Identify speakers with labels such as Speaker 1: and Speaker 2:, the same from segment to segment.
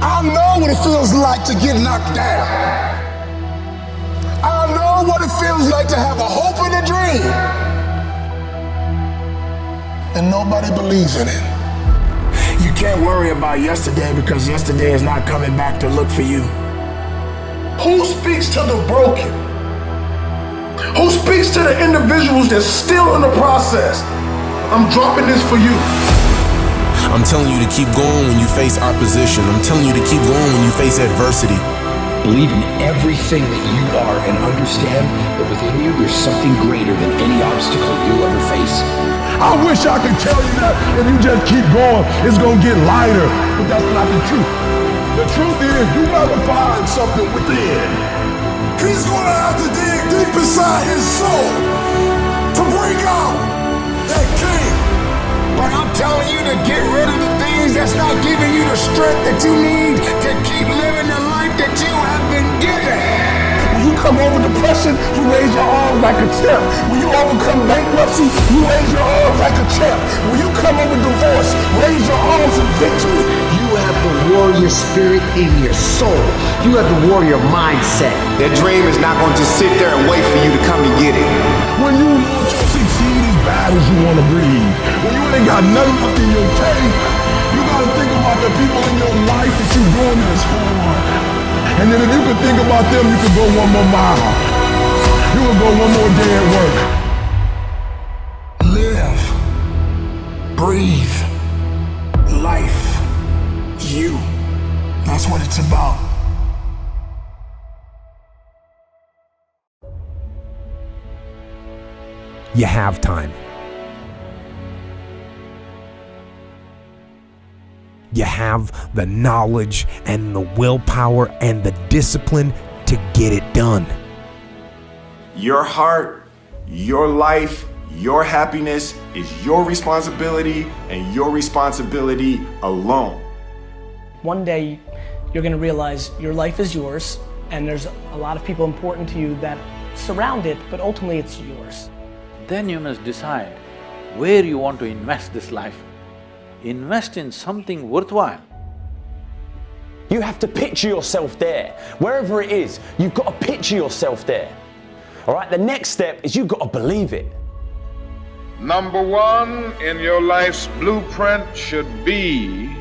Speaker 1: I know what it feels like to get knocked down. I know what it feels like to have a hope and a dream, and nobody believes in it. You can't worry about yesterday because yesterday is not coming back to look for you. Who speaks to the broken? Who speaks to the individuals that's still in the process? I'm dropping this for you.
Speaker 2: I'm telling you to keep going when you face opposition. I'm telling you to keep going when you face adversity.
Speaker 3: Believe in everything that you are and understand that within you there's something greater than any obstacle you'll ever face.
Speaker 1: I wish I could tell you that if you just keep going, it's gonna get lighter, but that's not the truth. The truth is, you gotta find something within. He's gonna have to dig deep inside his soul to bring out that king. But I'm telling you to get rid of the things that's not giving you the strength that you need to keep living the life that you have been given. When you come over depression, you raise your arms like a champ. When you overcome bankruptcy, you raise your arms like a champ. When you come over divorce, raise your arms in victory.
Speaker 3: You have the warrior spirit in your soul. You have the warrior mindset.
Speaker 4: That dream is not going to just sit there and wait for you to come and get it.
Speaker 1: When you want to succeed as bad as you want to breathe, when you ain't got nothing left in your tank, you got to think about the people in your life that you're doing this for. And then if you could think about them, you could go one more mile. You could go one more day at work. Live. Breathe. Life. You. That's what it's about.
Speaker 5: You have time. You have the knowledge and the willpower and the discipline to get it done.
Speaker 4: Your heart, your life, your happiness is your responsibility and your responsibility alone.
Speaker 6: One day you're going to realize your life is yours and there's a lot of people important to you that surround it, but ultimately it's yours.
Speaker 7: Then you must decide where you want to invest this life. Invest in something worthwhile.
Speaker 8: You have to picture yourself there. Wherever it is, you've got to picture yourself there. All right, the next step is you've got to believe it.
Speaker 9: Number one in your life's blueprint should be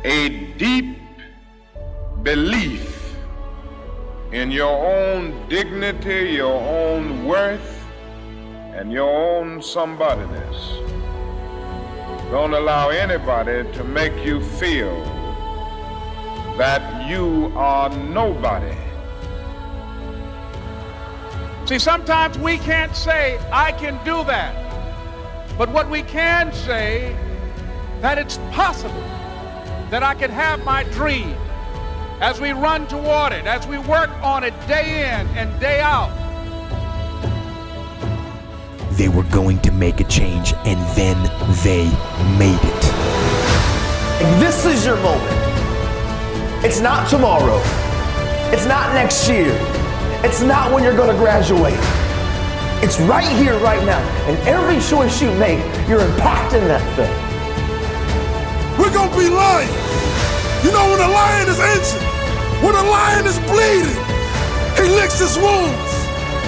Speaker 9: a deep belief in your own dignity, your own worth, and your own somebodyness. Don't allow anybody to make you feel that you are nobody.
Speaker 10: See, sometimes we can't say, I can do that. But what we can say, that it's possible that I can have my dream as we run toward it, as we work on it day in and day out.
Speaker 5: They were going to make a change, and then they made it.
Speaker 8: This is your moment. It's not tomorrow. It's not next year. It's not when you're going to graduate. It's right here, right now. And every choice you make, you're impacting that thing.
Speaker 1: We're going to be lions. You know, when a lion is injured, when a lion is bleeding, he licks his wounds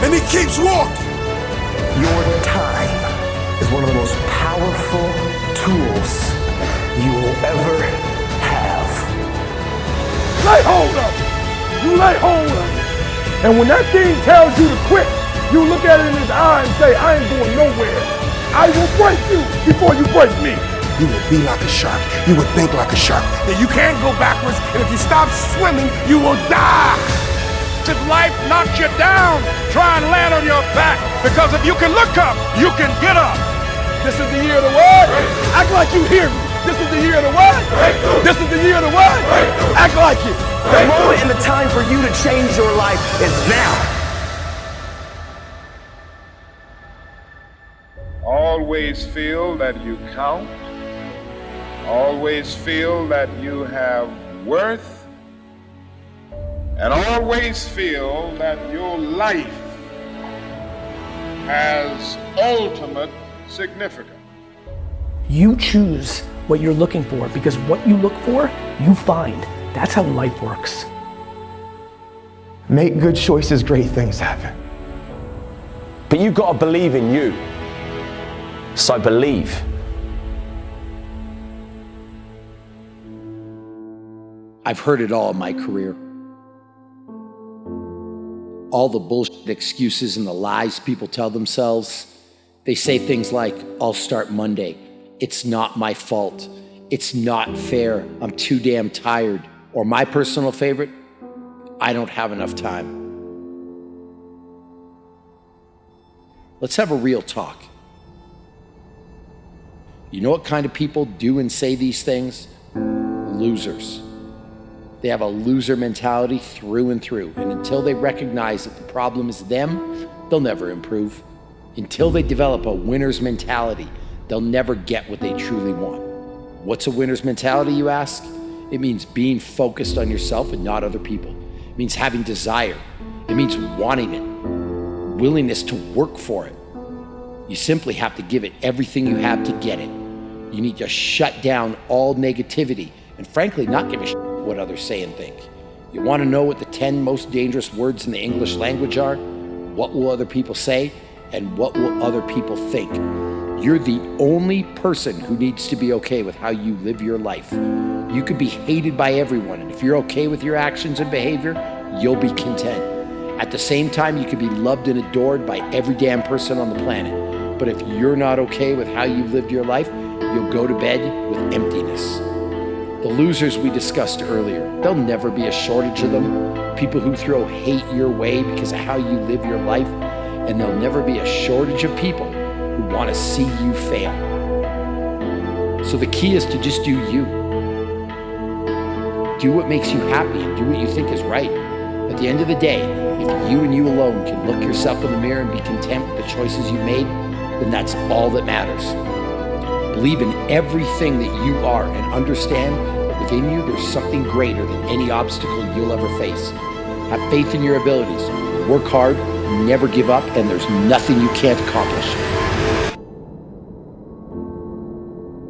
Speaker 1: and he keeps walking.
Speaker 8: Your time is one of the most powerful tools you will ever have.
Speaker 1: Lay hold of it. You lay hold of it. And when that thing tells you to quit, you look at it in his eye and say, I ain't going nowhere. I will break you before you break me. You will be like a shark. You will think like a shark. And you can't go backwards. And if you stop swimming, you will die.
Speaker 10: If life knocks you down, try and land on your back, because if you can look up, you can get up.
Speaker 1: This is the year of the what? Act like you hear me. This is the year of the what? This is the year of the what? Act like it.
Speaker 8: The moment and the time for you to change your life is now.
Speaker 9: Always feel that you count. Always feel that you have worth. And always feel that your life has ultimate significance.
Speaker 6: You choose what you're looking for, because what you look for, you find. That's how life works.
Speaker 8: Make good choices, great things happen. But you gotta believe in you. So believe.
Speaker 3: I've heard it all in my career. All the bullshit excuses and the lies people tell themselves. They say things like, I'll start Monday. It's not my fault. It's not fair. I'm too damn tired. Or my personal favorite, I don't have enough time. Let's have a real talk. You know what kind of people do and say these things? Losers. They have a loser mentality through and through. And until they recognize that the problem is them, they'll never improve. Until they develop a winner's mentality, they'll never get what they truly want. What's a winner's mentality, you ask? It means being focused on yourself and not other people. It means having desire. It means wanting it, willingness to work for it. You simply have to give it everything you have to get it. You need to shut down all negativity and frankly not give a shit what others say and think. You want to know what the 10 most dangerous words in the English language are? What will other people say? And what will other people think? You're the only person who needs to be okay with how you live your life. You could be hated by everyone, and if you're okay with your actions and behavior, you'll be content. At the same time, you could be loved and adored by every damn person on the planet. But if you're not okay with how you've lived your life, you'll go to bed with emptiness. The losers we discussed earlier, there'll never be a shortage of them. People who throw hate your way because of how you live your life, and there'll never be a shortage of people who want to see you fail. So the key is to just do you. Do what makes you happy and do what you think is right. At the end of the day, if you and you alone can look yourself in the mirror and be content with the choices you've made, then that's all that matters. Believe in everything that you are and understand that within you there's something greater than any obstacle you'll ever face. Have faith in your abilities. Work hard, never give up, and there's nothing you can't accomplish.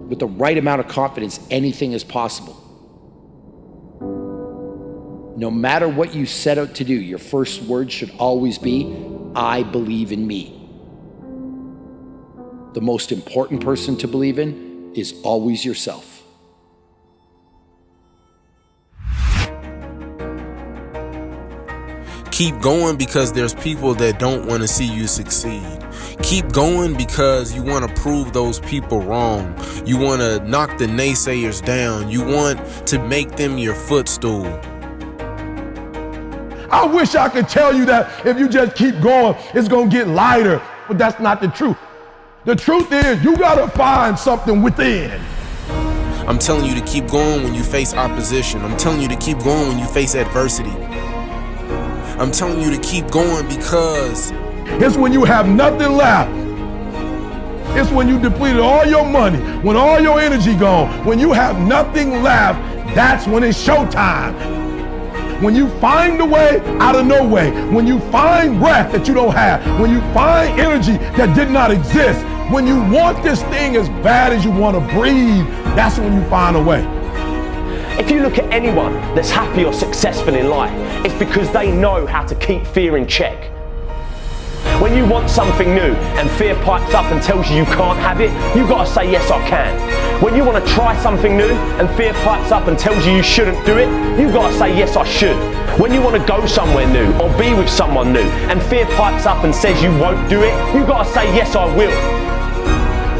Speaker 3: With the right amount of confidence, anything is possible. No matter what you set out to do, your first word should always be, I believe in me. The most important person to believe in is always yourself.
Speaker 2: Keep going because there's people that don't want to see you succeed. Keep going because you want to prove those people wrong. You want to knock the naysayers down. You want to make them your footstool.
Speaker 1: I wish I could tell you that if you just keep going, it's going to get lighter, but that's not the truth. The truth is, you gotta find something within.
Speaker 2: I'm telling you to keep going when you face opposition. I'm telling you to keep going when you face adversity. I'm telling you to keep going because
Speaker 1: it's when you have nothing left. It's when you depleted all your money, when all your energy gone, when you have nothing left, that's when it's showtime. When you find a way out of no way, when you find breath that you don't have, when you find energy that did not exist, when you want this thing as bad as you want to breathe, that's when you find a way.
Speaker 8: If you look at anyone that's happy or successful in life, it's because they know how to keep fear in check. When you want something new and fear pipes up and tells you can't have it, you've got to say, yes, I can. When you want to try something new and fear pipes up and tells you shouldn't do it, you've got to say, yes, I should. When you want to go somewhere new or be with someone new and fear pipes up and says you won't do it, you've got to say, yes, I will.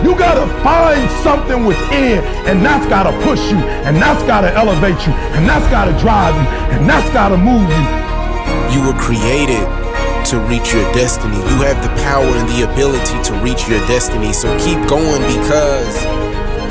Speaker 1: You gotta find something within, and that's gotta push you, and that's gotta elevate you, and that's gotta drive you, and that's gotta move you.
Speaker 2: you were created to reach your destiny. You have the power and the ability to reach your destiny. So keep going because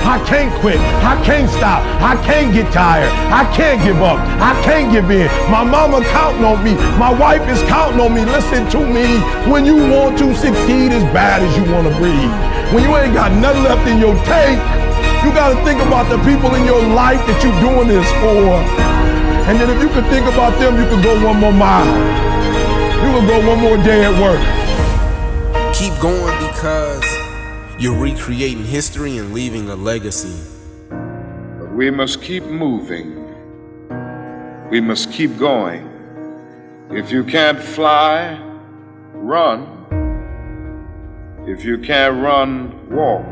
Speaker 1: I can't quit. I can't stop. I can't get tired. I can't give up. I can't give in. My mama counting on me. My wife is counting on me. Listen to me. When you want to succeed as bad as you want to breathe, when you ain't got nothing left in your tank, you got to think about the people in your life that you're doing this for. And then if you could think about them, you could go one more mile. You could go one more day at work.
Speaker 2: keep going because you're recreating history and leaving a legacy.
Speaker 9: But we must keep moving We must keep going. If you can't fly, run. If you can't run, walk.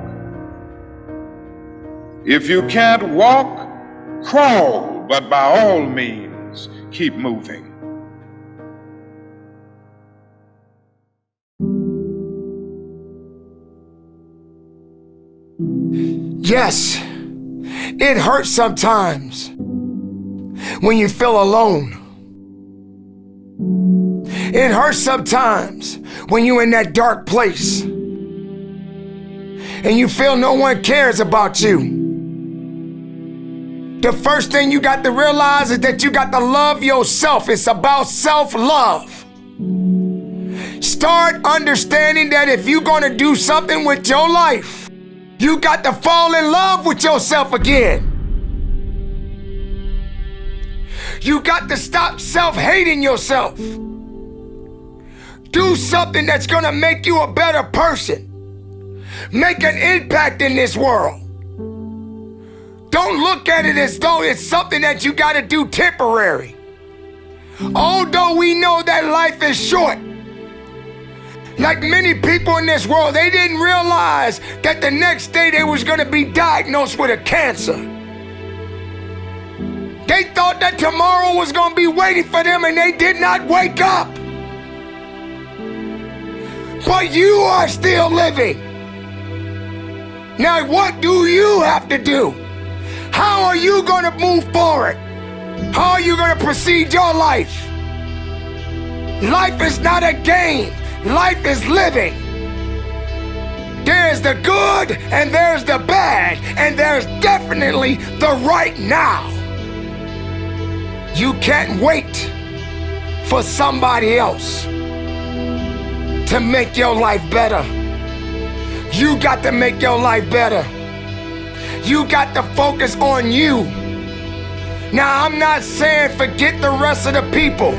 Speaker 9: If you can't walk, crawl, but by all means, keep moving.
Speaker 11: Yes, it hurts sometimes when you feel alone. It hurts sometimes when you're in that dark place and you feel no one cares about you. The first thing you got to realize is that you got to love yourself. It's about self-love. Start understanding that if you're going to do something with your life, you got to fall in love with yourself again. You got to stop self-hating yourself. Do something that's gonna make you a better person. Make an impact in this world. Don't look at it as though it's something that you gotta do temporary. Although we know that life is short, like many people in this world, they didn't realize that the next day they was gonna be diagnosed with a cancer. They thought that tomorrow was gonna be waiting for them and they did not wake up. But you are still living. Now what do you have to do? How are you gonna move forward? How are you gonna proceed your life? Life is not a game. Life is living. There's the good and there's the bad, and there's definitely the right now. You can't wait for somebody else to make your life better. You got to make your life better. You got to focus on you. Now, I'm not saying forget the rest of the people,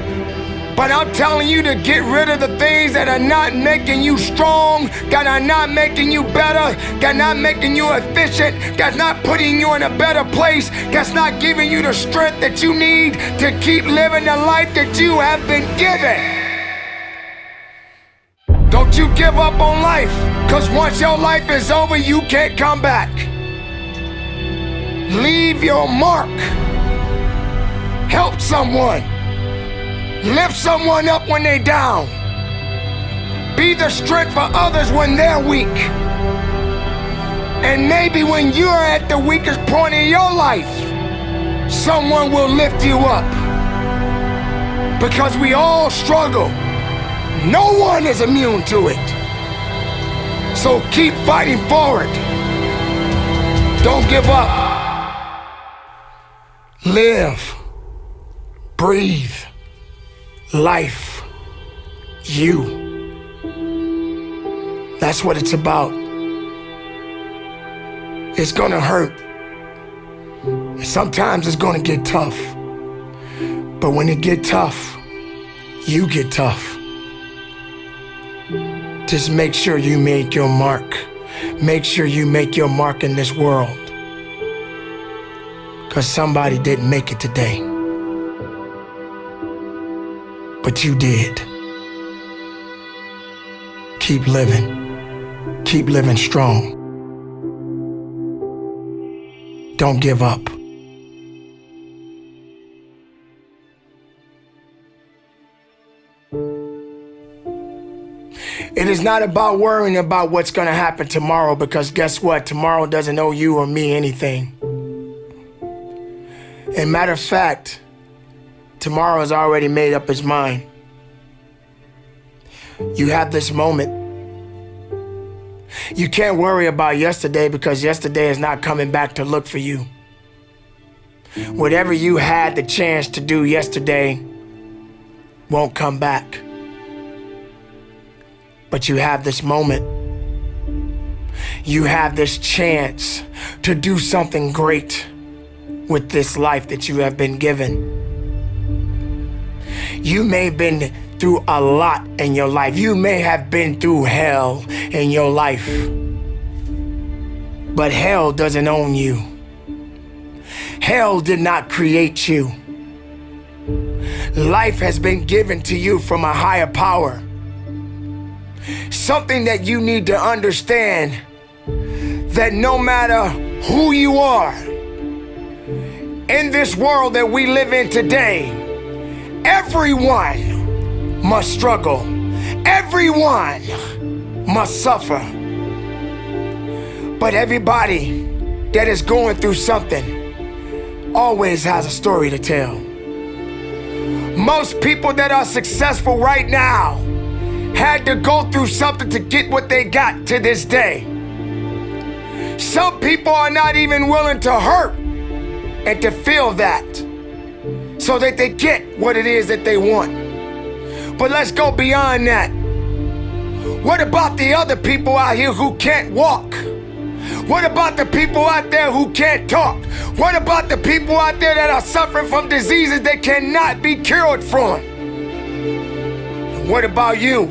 Speaker 11: but I'm telling you to get rid of the things that are not making you strong, that are not making you better, that are not making you efficient, that's not putting you in a better place, that's not giving you the strength that you need to keep living the life that you have been given. Don't you give up on life, because once your life is over, you can't come back. Leave your mark. Help someone. Lift someone up when they're down. Be the strength for others when they're weak. And maybe when you're at the weakest point in your life, someone will lift you up. Because we all struggle. No one is immune to it. So keep fighting forward. Don't give up. Live. Breathe. Life. You. That's what it's about. It's gonna hurt. Sometimes it's gonna get tough. But when it get tough, you get tough. Just make sure you make your mark. Make sure you make your mark in this world. Because somebody didn't make it today. But you did. Keep living. Keep living strong. Don't give up. It is not about worrying about what's going to happen tomorrow, because guess what? Tomorrow doesn't owe you or me anything. And matter of fact, tomorrow has already made up its mind. You have this moment. You can't worry about yesterday, because yesterday is not coming back to look for you. Whatever you had the chance to do yesterday won't come back. But you have this moment. You have this chance to do something great with this life that you have been given. You may have been through a lot in your life. You may have been through hell in your life. But hell doesn't own you. Hell did not create you. life has been given to you from a higher power. Something that you need to understand, that no matter who you are, in this world that we live in today, everyone must struggle. Everyone must suffer. But everybody that is going through something always has a story to tell. Most people that are successful right now had to go through something to get what they got to this day. Some people are not even willing to hurt and to feel that so that they get what it is that they want. But let's go beyond that. What about the other people out here who can't walk? What about the people out there who can't talk? What about the people out there that are suffering from diseases they cannot be cured from? What about you?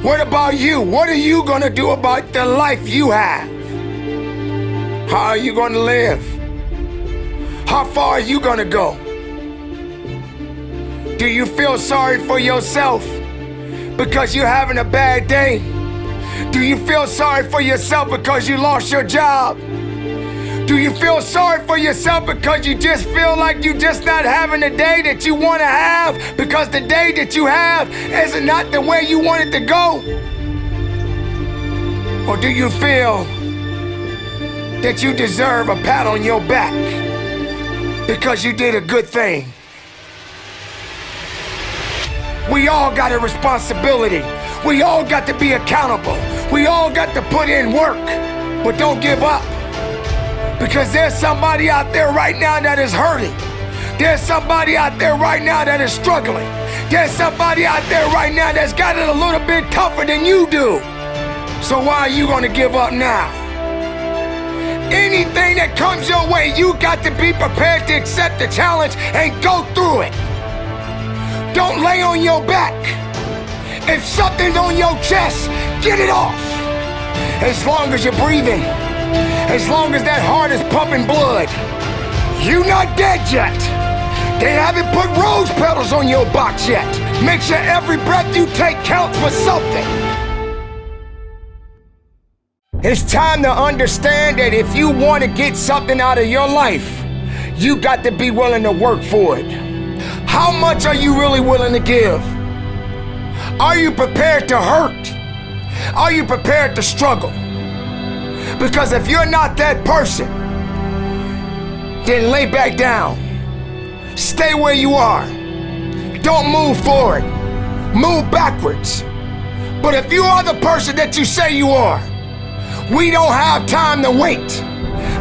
Speaker 11: What about you? What are you gonna do about the life you have? How are you gonna live? How far are you gonna go? Do you feel sorry for yourself because you're having a bad day? Do you feel sorry for yourself because you lost your job? Do you feel sorry for yourself because you just feel like you're just not having the day that you want to have because the day that you have is not the way you want it to go? Or do you feel that you deserve a pat on your back because you did a good thing? We all got a responsibility. We all got to be accountable. We all got to put in work, but don't give up. Because there's somebody out there right now that is hurting. There's somebody out there right now that is struggling. There's somebody out there right now that's got it a little bit tougher than you do. So why are you gonna give up now? Anything that comes your way, you got to be prepared to accept the challenge and go through it. Don't lay on your back. If something's on your chest, get it off. As long as you're breathing, as long as that heart is pumping blood, you're not dead yet. They haven't put rose petals on your box yet. Make sure every breath you take counts for something. It's time to understand that if you want to get something out of your life, you got to be willing to work for it. How much are you really willing to give? Are you prepared to hurt? Are you prepared to struggle? Because if you're not that person, then lay back down. Stay where you are. Don't move forward. Move backwards. But if you are the person that you say you are, we don't have time to wait.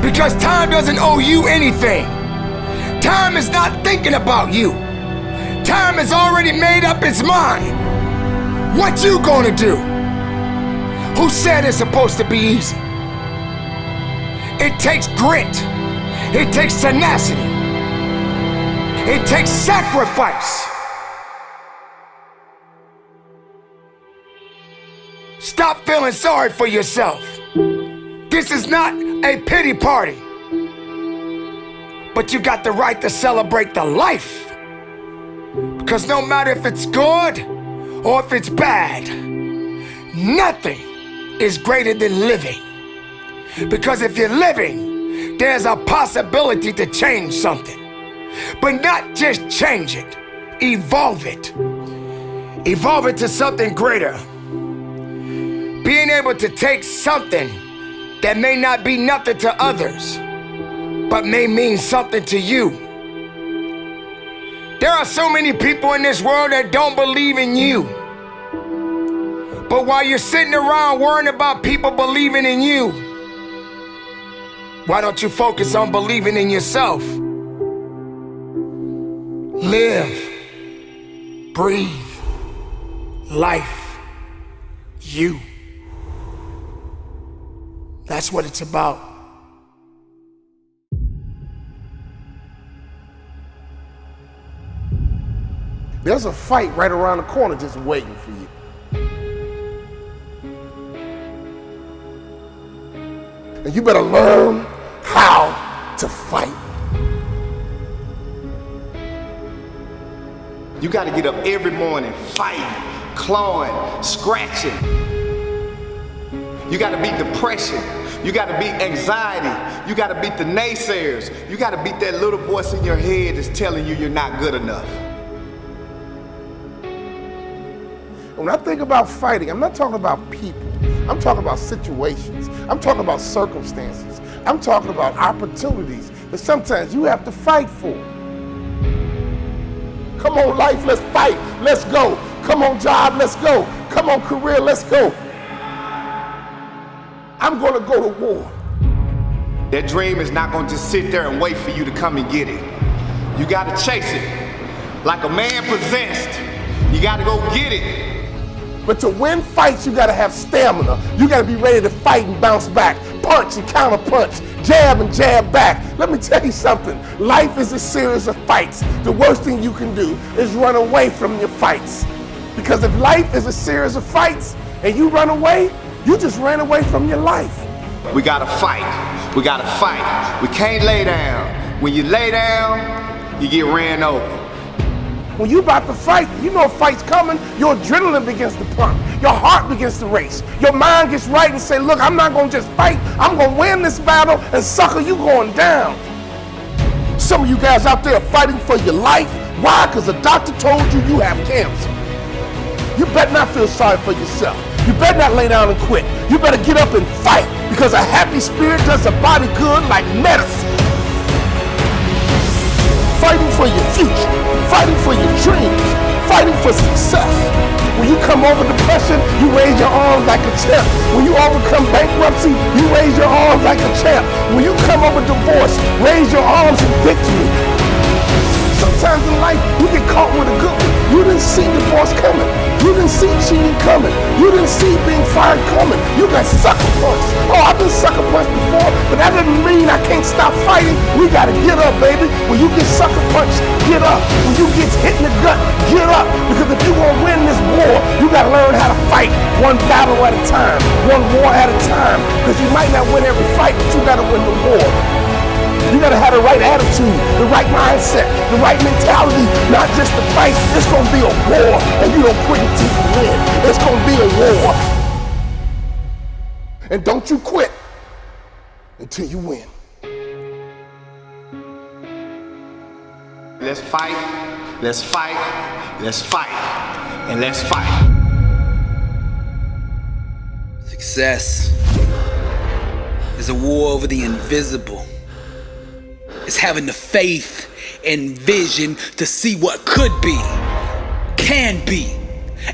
Speaker 11: Because time doesn't owe you anything. Time is not thinking about you. Time has already made up its mind. What you gonna do? Who said it's supposed to be easy? It takes grit. It takes tenacity. It takes sacrifice. Stop feeling sorry for yourself. This is not a pity party. But you got the right to celebrate the life. Because no matter if it's good or if it's bad, nothing is greater than living. Because if you're living, there's a possibility to change something. But not just change it, evolve it. Evolve it to something greater. Being able to take something that may not be nothing to others, but may mean something to you. There are so many people in this world that don't believe in you. But while you're sitting around worrying about people believing in you, why don't you focus on believing in yourself? Live, breathe, life, you. That's what it's about.
Speaker 12: There's a fight right around the corner just waiting for you. And you better learn how to fight.
Speaker 4: You gotta get up every morning, fighting, clawing, scratching. You gotta beat depression. You gotta beat anxiety. You gotta beat the naysayers. You gotta beat that little voice in your head that's telling you you're not good enough.
Speaker 12: When I think about fighting, I'm not talking about people. I'm talking about situations. I'm talking about circumstances. I'm talking about opportunities that sometimes you have to fight for. Come on, life, let's fight. Let's go. Come on, job, let's go. Come on, career, let's go. I'm gonna go to war.
Speaker 4: That dream is not gonna just sit there and wait for you to come and get it. You gotta chase it. Like a man possessed, you gotta go get it.
Speaker 12: But to win fights, you gotta have stamina. You gotta be ready to fight and bounce back. Punch and counter punch, jab and jab back. Let me tell you something. Life is a series of fights. The worst thing you can do is run away from your fights. Because if life is a series of fights and you run away, you just ran away from your life.
Speaker 4: We gotta fight. We gotta fight. We can't lay down. When you lay down, you get ran over.
Speaker 12: When you about to fight, you know a fight's coming, your adrenaline begins to pump. Your heart begins to race. Your mind gets right and say, look, I'm not gonna just fight. I'm gonna win this battle, and sucker, you going down. Some of you guys out there are fighting for your life. Why? Because the doctor told you you have cancer. You better not feel sorry for yourself. You better not lay down and quit. You better get up and fight, because a happy spirit does the body good like medicine. Fighting for your future, fighting for your dreams, fighting for success. When you come over depression, you raise your arms like a champ. When you overcome bankruptcy, you raise your arms like a champ. When you come over divorce, raise your arms in victory. Sometimes in life, you get caught with a good one. You didn't see divorce coming. You didn't see cheating coming. You didn't see being fired coming. You got sucker punched. Oh, I've been sucker punched before, but that doesn't mean I can't stop fighting. We gotta get up, baby. When you get sucker punched, get up. When you get hit in the gut, get up. Because if you wanna win this war, you gotta learn how to fight one battle at a time, one war at a time. Because you might not win every fight, but you gotta win the war. You gotta have the right attitude, the right mindset, the right mentality, not just to fight. It's gonna be a war, and you don't quit until you win. It's gonna be a war. And don't you quit until you win.
Speaker 4: Let's fight, let's fight, let's fight, and let's fight.
Speaker 13: Success is a war over the invisible. It's having the faith and vision to see what could be, can be,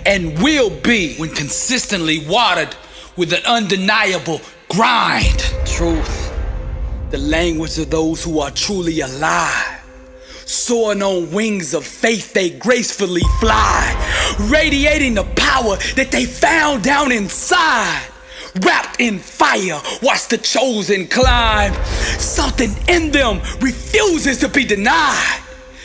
Speaker 13: and will be when consistently watered with an undeniable grind. Truth, the language of those who are truly alive. Soaring on wings of faith, they gracefully fly, radiating the power that they found down inside. Wrapped in fire, watch the chosen climb. Something in them refuses to be denied.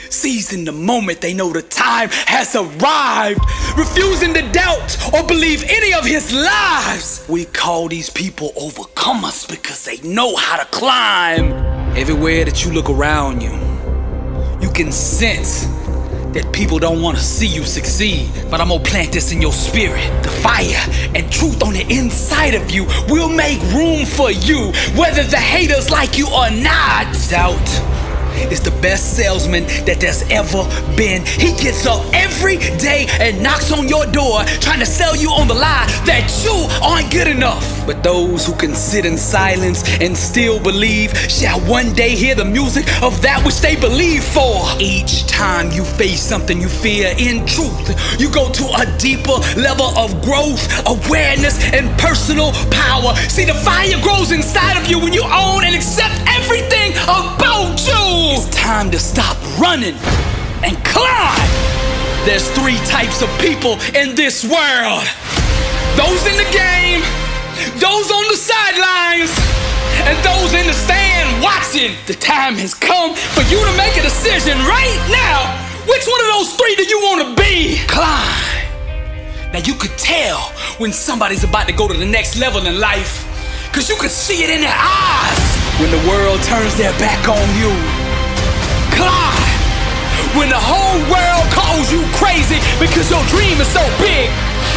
Speaker 13: Seizing the moment, they know the time has arrived. Refusing to doubt or believe any of his lies. We call these people overcomers because they know how to climb. Everywhere that you look around you, you can sense that people don't want to see you succeed. But I'm gonna plant this in your spirit. The fire and truth on the inside of you will make room for you, whether the haters like you or not. Doubt is the best salesman that there's ever been. He gets up every day and knocks on your door, trying to sell you on the lie that you aren't good enough. But those who can sit in silence and still believe shall one day hear the music of that which they believe for. Each time you face something you fear, in truth, you go to a deeper level of growth, awareness, and personal power. See, the fire grows inside of you when you own and accept everything about you. It's time to stop running and climb. There's 3 types of people in this world. Those in the game, those on the sidelines, and those in the stand watching. The time has come for you to make a decision right now. Which one of those 3 do you want to be? Climb. Now you could tell when somebody's about to go to the next level in life, because you could see it in their eyes when the world turns their back on you. Climb. when the whole world calls you crazy because your dream is so big.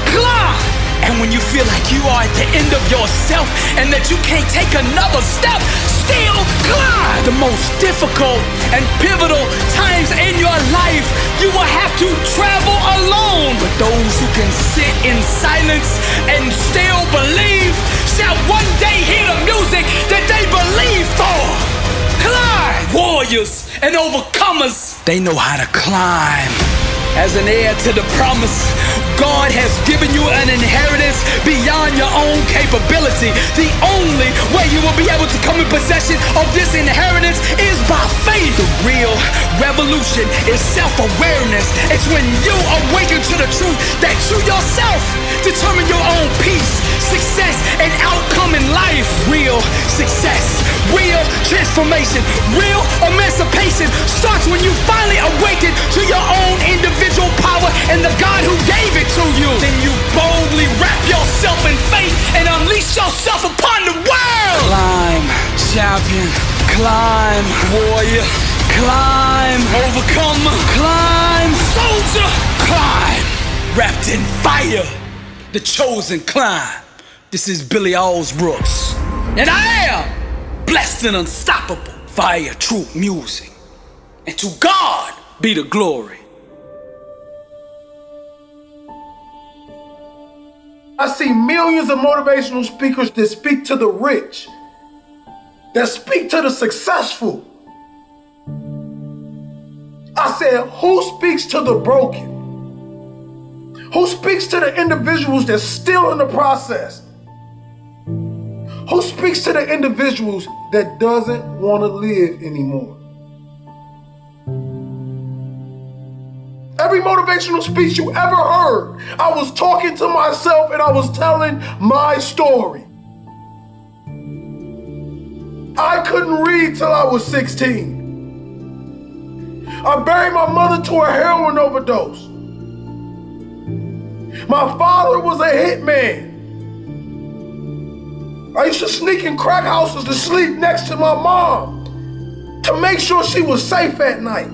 Speaker 13: Climb! And when you feel like you are at the end of yourself and that you can't take another step, still climb. The most difficult and pivotal times in your life, you will have to travel alone. But those who can sit in silence and still believe shall one day hear the music that they believe for. Climb! Warriors and overcomers, they know how to climb. As an heir to the promise, God has given you an inheritance beyond your own capability. The only way you will be able to come in possession of this inheritance is by faith. The real revolution is self-awareness. It's when you awaken to the truth that you yourself determine your own peace, success, and outcome in life. Real success, real transformation, real emancipation starts when you finally awaken to your own individual power and the God who gave it to you. Then you boldly wrap yourself in faith and unleash yourself upon the world. Climb, champion. Climb, warrior. Climb, overcomer. Climb, soldier. Climb, wrapped in fire. The chosen climb. This is Billy Alsbrooks, and I am blessed and unstoppable via true music. And to God be the glory.
Speaker 12: I see millions of motivational speakers that speak to the rich, that speak to the successful. I said, who speaks to the broken? Who speaks to the individuals that's still in the process? Who speaks to the individuals that doesn't want to live anymore? Every motivational speech you ever heard, I was talking to myself and I was telling my story. I couldn't read till I was 16. I buried my mother to a heroin overdose. My father was a hitman. I used to sneak in crack houses to sleep next to my mom to make sure she was safe at night.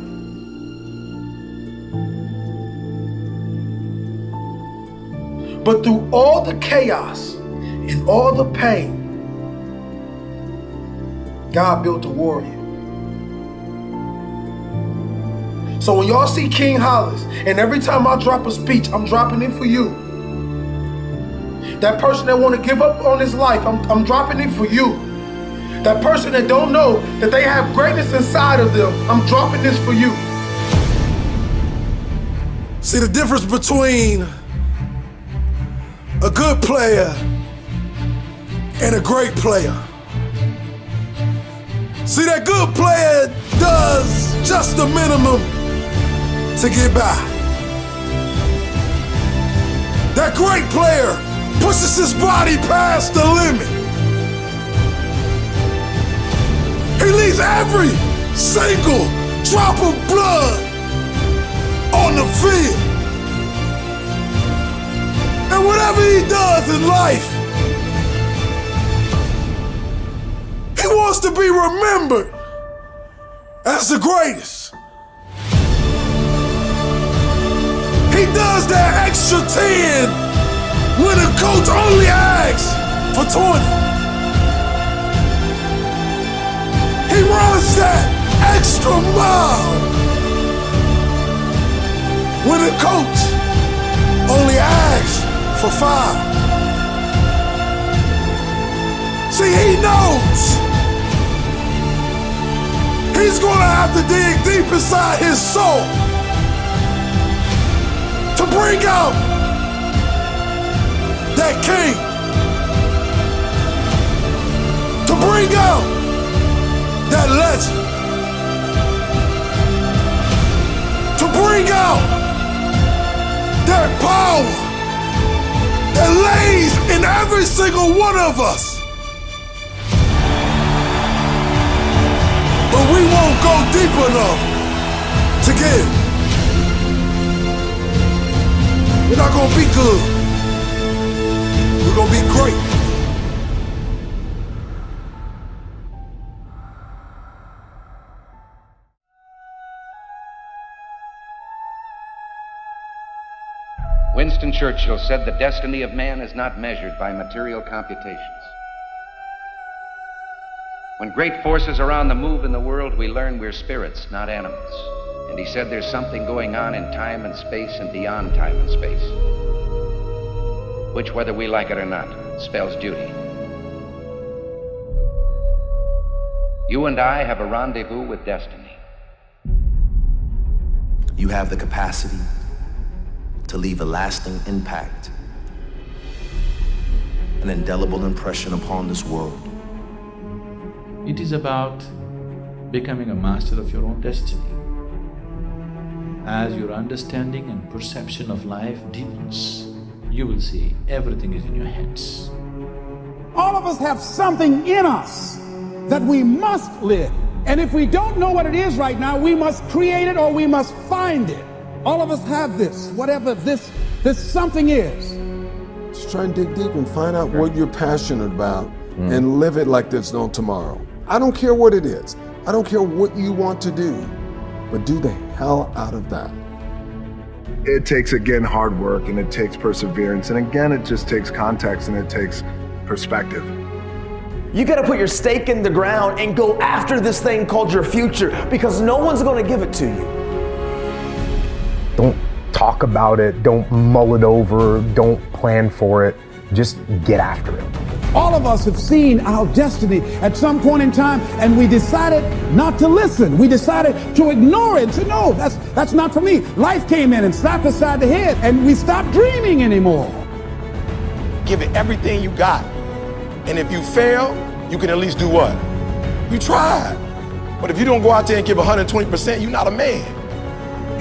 Speaker 12: But through all the chaos and all the pain, God built a warrior. So when y'all see King Hollis, and every time I drop a speech, I'm dropping it for you. That person that want to give up on his life, I'm dropping it for you. That person that don't know that they have greatness inside of them, I'm dropping this for you.
Speaker 1: See the difference between a good player and a great player. See, that good player does just the minimum to get by. That great player pushes his body past the limit. He leaves every single drop of blood on the field. And whatever he does in life, he wants to be remembered as the greatest. He does that extra 10 when the coach only asks for 20. He runs that extra mile when the coach only asks for 5. See, he knows he's gonna have to dig deep inside his soul to bring out that king, to bring out that legend, to bring out that power that lays in every single one of us. But we won't go deep enough to get it. We're not gonna be good. We're gonna be great.
Speaker 14: Winston Churchill said the destiny of man is not measured by material computations. When great forces are on the move in the world, we learn we're spirits, not animals. And he said there's something going on in time and space and beyond time and space, which, whether we like it or not, spells duty. You and I have a rendezvous with destiny.
Speaker 8: You have the capacity to leave a lasting impact, an indelible impression upon this world.
Speaker 7: It is about becoming a master of your own destiny. As your understanding and perception of life deepens, you will see everything is in your hands.
Speaker 15: All of us have something in us that we must live. And if we don't know what it is right now, we must create it or we must find it. All of us have this, whatever this something is.
Speaker 1: Just try and dig deep and find out what you're passionate about and live it like there's no tomorrow. I don't care what it is. I don't care what you want to do, but do the hell out of that.
Speaker 16: It takes, again, hard work, and it takes perseverance, and again, it just takes context and it takes perspective.
Speaker 8: You gotta put your stake in the ground and go after this thing called your future, because no one's gonna give it to you.
Speaker 5: Don't talk about it, don't mull it over, don't plan for it, just get after it.
Speaker 15: All of us have seen our destiny at some point in time, and we decided not to listen. We decided to ignore it and say, no, that's not for me. Life came in and slapped us side the head, and we stopped dreaming anymore.
Speaker 12: Give it everything you got. And if you fail, you can at least do what? You tried. But if you don't go out there and give 120%, you're not a man.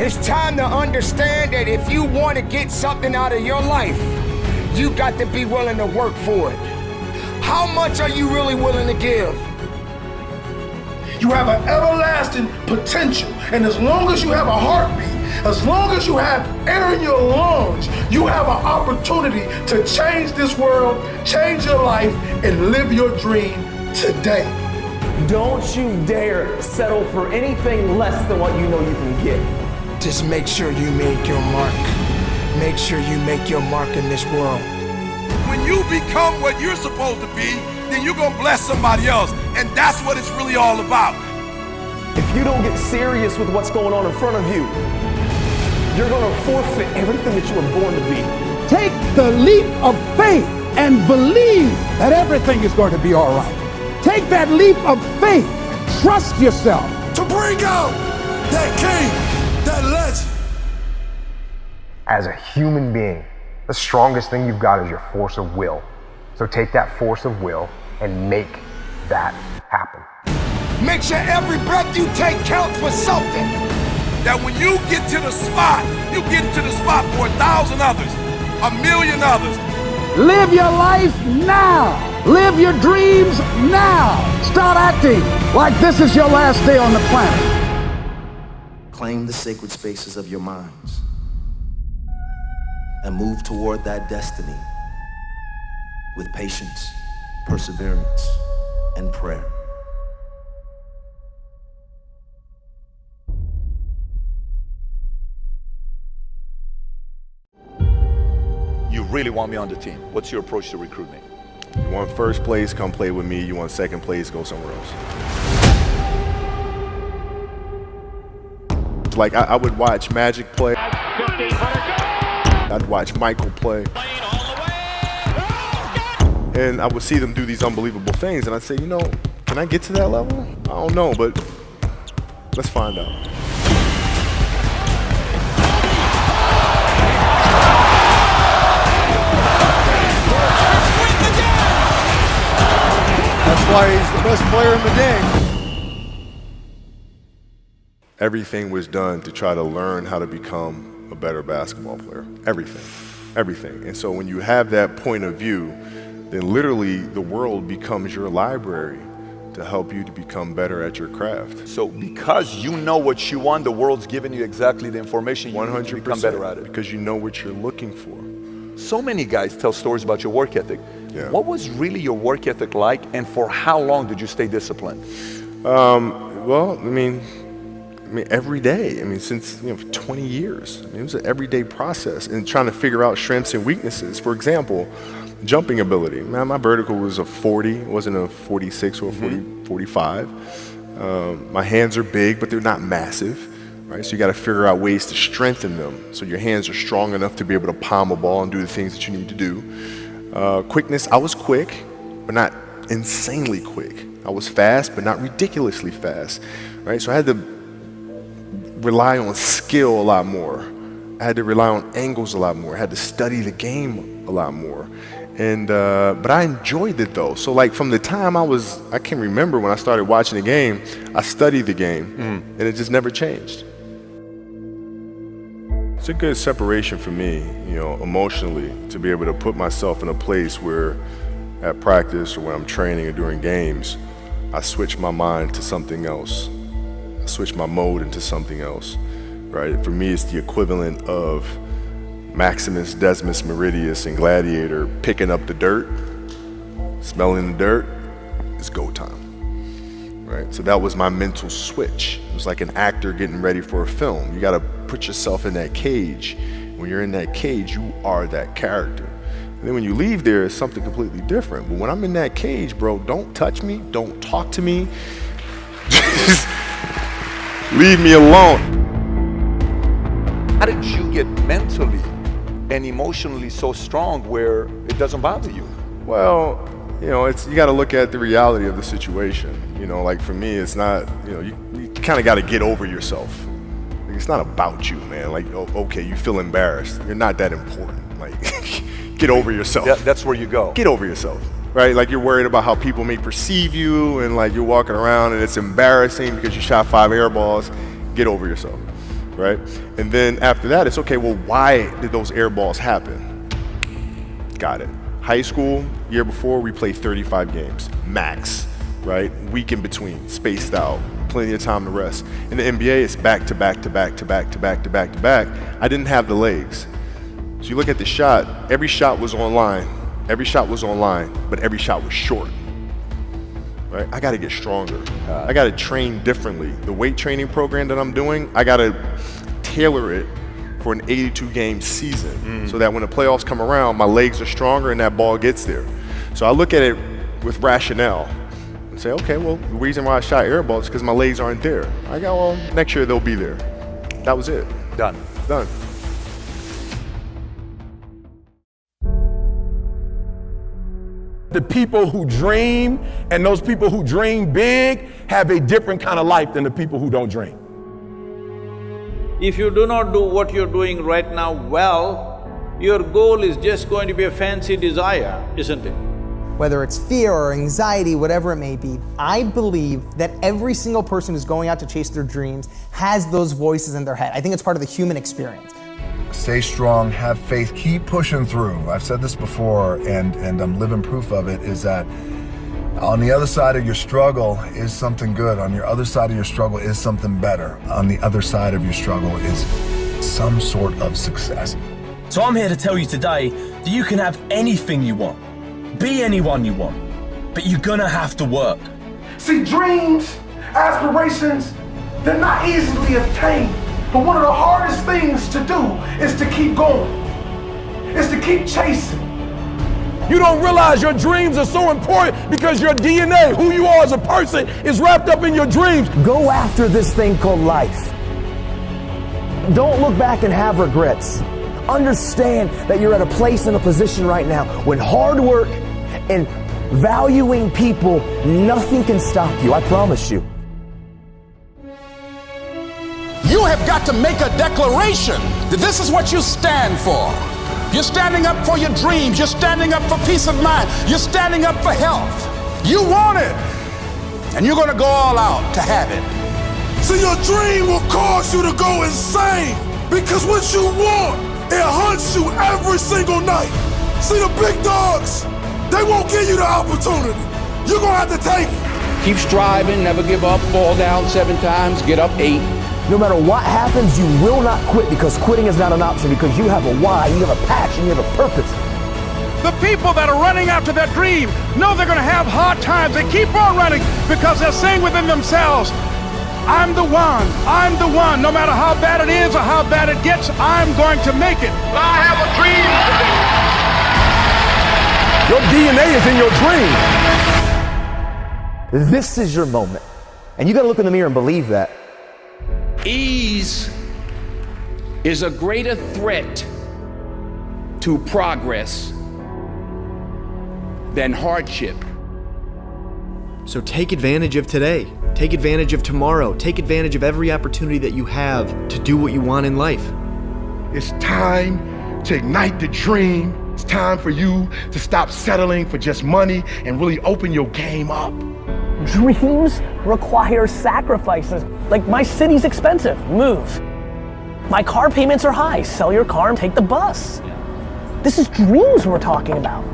Speaker 11: It's time to understand that if you want to get something out of your life, you got to be willing to work for it. How much are you really willing to give?
Speaker 12: You have an everlasting potential. And as long as you have a heartbeat, as long as you have air in your lungs, you have an opportunity to change this world, change your life, and live your dream today.
Speaker 8: Don't you dare settle for anything less than what you know you can get.
Speaker 11: Just make sure you make your mark. Make sure you make your mark in this world.
Speaker 12: When you become what you're supposed to be, then you're gonna bless somebody else. And that's what it's really all about.
Speaker 8: If you don't get serious with what's going on in front of you, you're gonna forfeit everything that you were born to be.
Speaker 15: Take the leap of faith and believe that everything is going to be all right. Take that leap of faith. Trust yourself.
Speaker 12: To bring out that king, that legend.
Speaker 5: As a human being, the strongest thing you've got is your force of will. So take that force of will and make that happen.
Speaker 11: Make sure every breath you take counts for something.
Speaker 12: That when you get to the spot, you get to the spot for 1,000 others, 1,000,000 others.
Speaker 15: Live your life now. Live your dreams now. Start acting like this is your last day on the planet.
Speaker 8: Claim the sacred spaces of your minds and move toward that destiny with patience, perseverance, and prayer.
Speaker 17: You really want me on the team. What's your approach to recruitment?
Speaker 18: You want first place, come play with me. You want second place, go somewhere else. Like I would watch Magic play. I'd watch Michael play. And I would see them do these unbelievable things, and I'd say, you know, can I get to that level? I don't know, but let's find out.
Speaker 12: That's why he's the best player in the game.
Speaker 18: Everything was done to try to learn how to become a better basketball player. Everything. And so when you have that point of view, then literally the world becomes your library to help you to become better at your craft.
Speaker 17: So because you know what you want, the world's giving you exactly the information you need to become better at it.
Speaker 18: Because you know what you're looking for.
Speaker 17: So many guys tell stories about your work ethic.
Speaker 18: Yeah.
Speaker 17: What was really your work ethic like, and for how long did you stay disciplined?
Speaker 18: Well, I mean, every day. Since for 20 years. It was an everyday process, and trying to figure out strengths and weaknesses. For example, jumping ability. My vertical was a 40, it wasn't a 46 or a 45. My hands are big, but they're not massive, right? So you got to figure out ways to strengthen them so your hands are strong enough to be able to palm a ball and do the things that you need to do. Quickness, I was quick, but not insanely quick. I was fast, but not ridiculously fast, right? So I had to rely on skill a lot more. I had to rely on angles a lot more. I had to study the game a lot more. And but I enjoyed it though. So like from the time I can remember when I started watching the game, I studied the game, and it just never changed. It's a good separation for me, emotionally, to be able to put myself in a place where at practice or when I'm training or during games, I switch my mind to something else. I switch my mode into something else, right? For me, it's the equivalent of Maximus, Decimus, Meridius, and Gladiator picking up the dirt, smelling the dirt, it's go time, right? So that was my mental switch. It was like an actor getting ready for a film. You gotta put yourself in that cage. When you're in that cage, you are that character. And then when you leave there, it's something completely different. But when I'm in that cage, bro, don't touch me, don't talk to me. Just leave me alone.
Speaker 17: How did you get mentally and emotionally so strong where it doesn't bother you?
Speaker 18: Well, you got to look at the reality of the situation. Like for me, it's not, you kind of got to get over yourself. It's not about you, man. Like, okay, you feel embarrassed. You're not that important. Like, get over yourself.
Speaker 17: That's where you go.
Speaker 18: Get over yourself, right? Like you're worried about how people may perceive you, and like you're walking around and it's embarrassing because you shot 5 air balls. Get over yourself. Right? And then after that, it's okay, well, why did those air balls happen? Got it. High school, year before, we played 35 games, max, right? Week in between, spaced out, plenty of time to rest. In the NBA, it's back to back to back to back to back to back to back. I didn't have the legs. So you look at the shot, every shot was online, but every shot was short. Right? I got to get stronger. I got to train differently. The weight training program that I'm doing, I got to tailor it for an 82-game season so that when the playoffs come around, my legs are stronger and that ball gets there. So I look at it with rationale and say, okay, well, the reason why I shot air balls is because my legs aren't there. I go, well, next year they'll be there. That was it.
Speaker 17: Done.
Speaker 12: The people who dream and those people who dream big have a different kind of life than the people who don't dream.
Speaker 7: If you do not do what you're doing right now well, your goal is just going to be a fancy desire, isn't it?
Speaker 19: Whether it's fear or anxiety, whatever it may be, I believe that every single person who's going out to chase their dreams has those voices in their head. I think it's part of the human experience.
Speaker 16: Stay strong, have faith, keep pushing through. I've said this before, and I'm living proof of it, is that on the other side of your struggle is something good. On your other side of your struggle is something better. On the other side of your struggle is some sort of success.
Speaker 20: So I'm here to tell you today that you can have anything you want, be anyone you want, but you're gonna have to work.
Speaker 12: See, dreams, aspirations, they're not easily obtained. But one of the hardest things to do is to keep going, is to keep chasing. You don't realize your dreams are so important because your DNA, who you are as a person, is wrapped up in your dreams.
Speaker 8: Go after this thing called life. Don't look back and have regrets. Understand that you're at a place and a position right now when hard work and valuing people, nothing can stop you, I promise you.
Speaker 15: You have got to make a declaration that this is what you stand for. You're standing up for your dreams. You're standing up for peace of mind. You're standing up for health. You want it, and you're going to go all out to have it.
Speaker 1: See, your dream will cause you to go insane because what you want, it hunts you every single night. See, the big dogs, they won't give you the opportunity. You're going to have to take it.
Speaker 14: Keep striving, never give up, fall down 7 times, get up 8.
Speaker 8: No matter what happens, you will not quit, because quitting is not an option, because you have a why, you have a passion, you have a purpose.
Speaker 10: The people that are running after their dream know they're going to have hard times. They keep on running because they're saying within themselves, I'm the one. I'm the one. No matter how bad it is or how bad it gets, I'm going to make it.
Speaker 11: I have a dream today.
Speaker 8: Your DNA is in your dream. This is your moment. And you gotta look in the mirror and believe that.
Speaker 21: Ease is a greater threat to progress than hardship.
Speaker 22: So take advantage of today. Take advantage of tomorrow. Take advantage of every opportunity that you have to do what you want in life.
Speaker 12: It's time to ignite the dream. It's time for you to stop settling for just money and really open your game up.
Speaker 6: Dreams require sacrifices. Like, my city's expensive, move. My car payments are high, sell your car and take the bus. This is dreams we're talking about.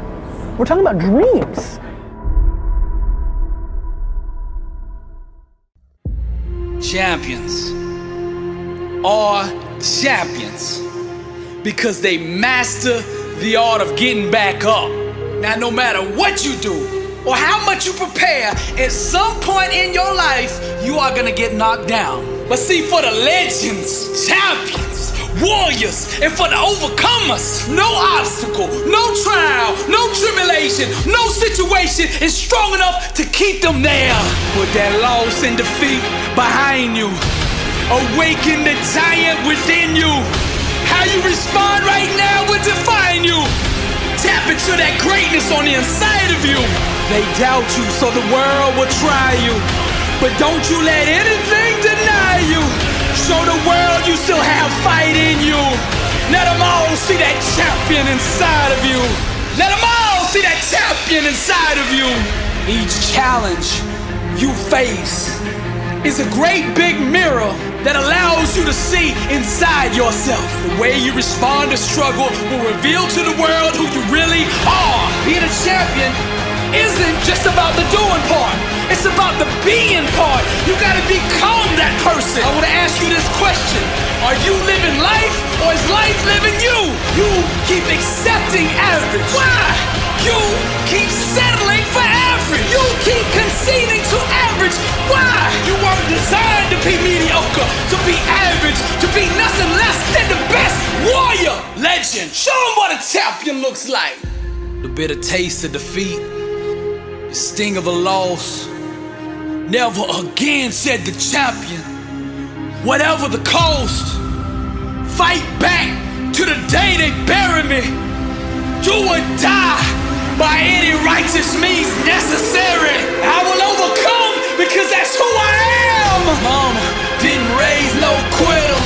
Speaker 6: We're talking about dreams.
Speaker 13: Champions are champions because they master the art of getting back up. Now, no matter what you do or how much you prepare, at some point in your life, you are gonna get knocked down. But see, for the legends, champions, warriors, and for the overcomers, no obstacle, no trial, no tribulation, no situation is strong enough to keep them there. Put that loss and defeat behind you. Awaken the giant within you. How you respond right now will define you. Tap into that greatness on the inside of you. They doubt you, so the world will try you. But don't you let anything deny you. Show the world you still have fight in you. Let them all see that champion inside of you. Let them all see that champion inside of you. Each challenge you face is a great big mirror that allows you to see inside yourself. The way you respond to struggle will reveal to the world who you really are. Being a champion isn't just about the doing part. It's about the being part. You gotta become that person. I wanna ask you this question. Are you living life or is life living you? You keep accepting average. Why? You keep settling for average. You keep conceding to average. Why? You weren't designed to be mediocre, to be average, to be nothing less than the best warrior. Legend. Show them what a champion looks like. The bitter taste of defeat, the sting of a loss. Never again, said the champion. Whatever the cost, fight back to the day they bury me. Do or die by any righteous means necessary. I will overcome because that's who I am. Mama didn't raise no quitter.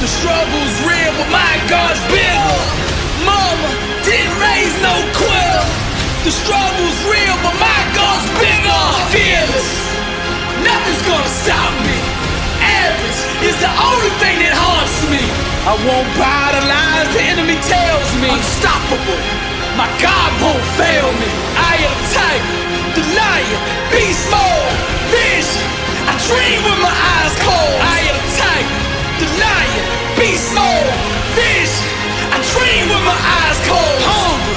Speaker 13: The struggle's real, but my God's bigger. Mama didn't raise no quitter. The struggle's real, but my God's bigger. Fearless. Nothing's gonna stop me. Average is the only thing that haunts me. I won't buy the lies the enemy tells me. Unstoppable. My God won't fail me. I am tight, the lion, beast mode, vision. I dream with my eyes cold. I am tight, the lion, beast mode, vision. I dream with my eyes cold. Hungry,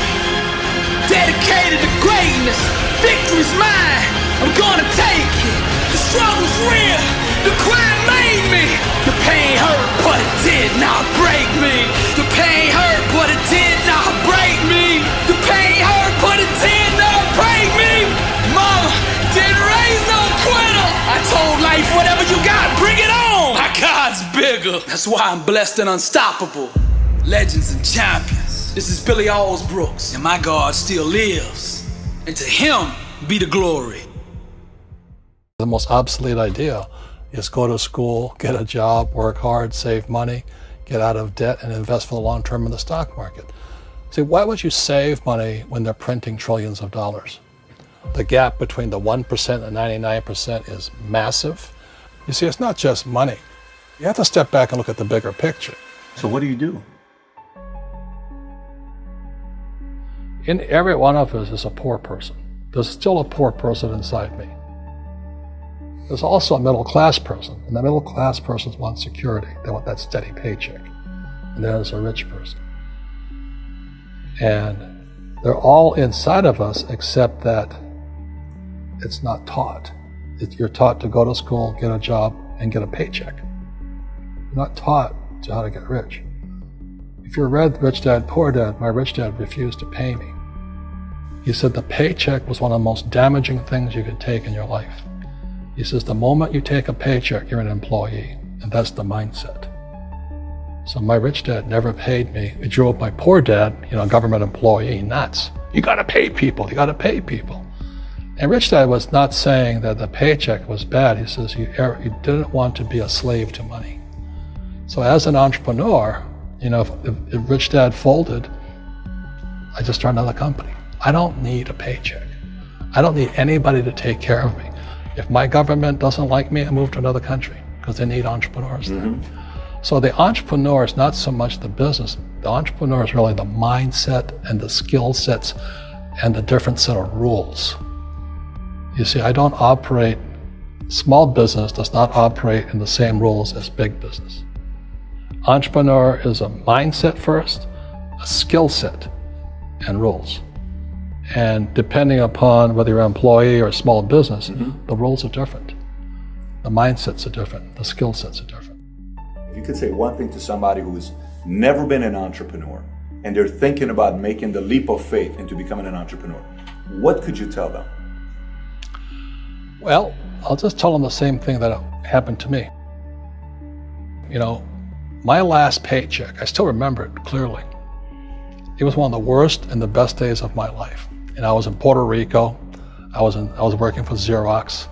Speaker 13: dedicated to greatness. Victory's mine. I'm gonna take it. The struggle's real, the crime made me. The pain hurt, but it did not break me. The pain hurt, but it did not break me. The pain hurt, but it did not break me. Mama didn't raise no quitter. I told life, whatever you got, bring it on. My God's bigger. That's why I'm blessed and unstoppable. Legends and champions. This is Billy Alsbrooks, and my God still lives. And to him be the glory.
Speaker 23: The most obsolete idea is go to school, get a job, work hard, save money, get out of debt, and invest for the long term in the stock market. See, why would you save money when they're printing trillions of dollars? The gap between the 1% and 99% is massive. You see, it's not just money. You have to step back and look at the bigger picture.
Speaker 24: So what do you do?
Speaker 23: In every one of us is a poor person. There's still a poor person inside me. There's also a middle class person, and the middle class persons want security. They want that steady paycheck. And there's a rich person. And they're all inside of us, except that it's not taught. You're taught to go to school, get a job, and get a paycheck. You're not taught to how to get rich. If you read Rich Dad, Poor Dad, my rich dad refused to pay me. He said the paycheck was one of the most damaging things you could take in your life. He says the moment you take a paycheck, you're an employee, and that's the mindset. So my rich dad never paid me. It drove my poor dad, government employee, nuts. You gotta pay people, you gotta pay people. And Rich Dad was not saying that the paycheck was bad. He says he didn't want to be a slave to money. So as an entrepreneur, if Rich Dad folded, I just started another company. I don't need a paycheck. I don't need anybody to take care of me. If my government doesn't like me, I move to another country because they need entrepreneurs there. So the entrepreneur is not so much the business. The entrepreneur is really the mindset and the skill sets and the different set of rules. You see, I don't operate, small business does not operate in the same rules as big business. Entrepreneur is a mindset first, a skill set, and rules. And depending upon whether you're an employee or a small business, the rules are different. The mindsets are different, the skill sets are different.
Speaker 2: If you could say one thing to somebody who's never been an entrepreneur and they're thinking about making the leap of faith into becoming an entrepreneur, what could you tell them?
Speaker 23: Well, I'll just tell them the same thing that happened to me. My last paycheck, I still remember it clearly. It was one of the worst and the best days of my life. And I was in Puerto Rico. I was working for Xerox,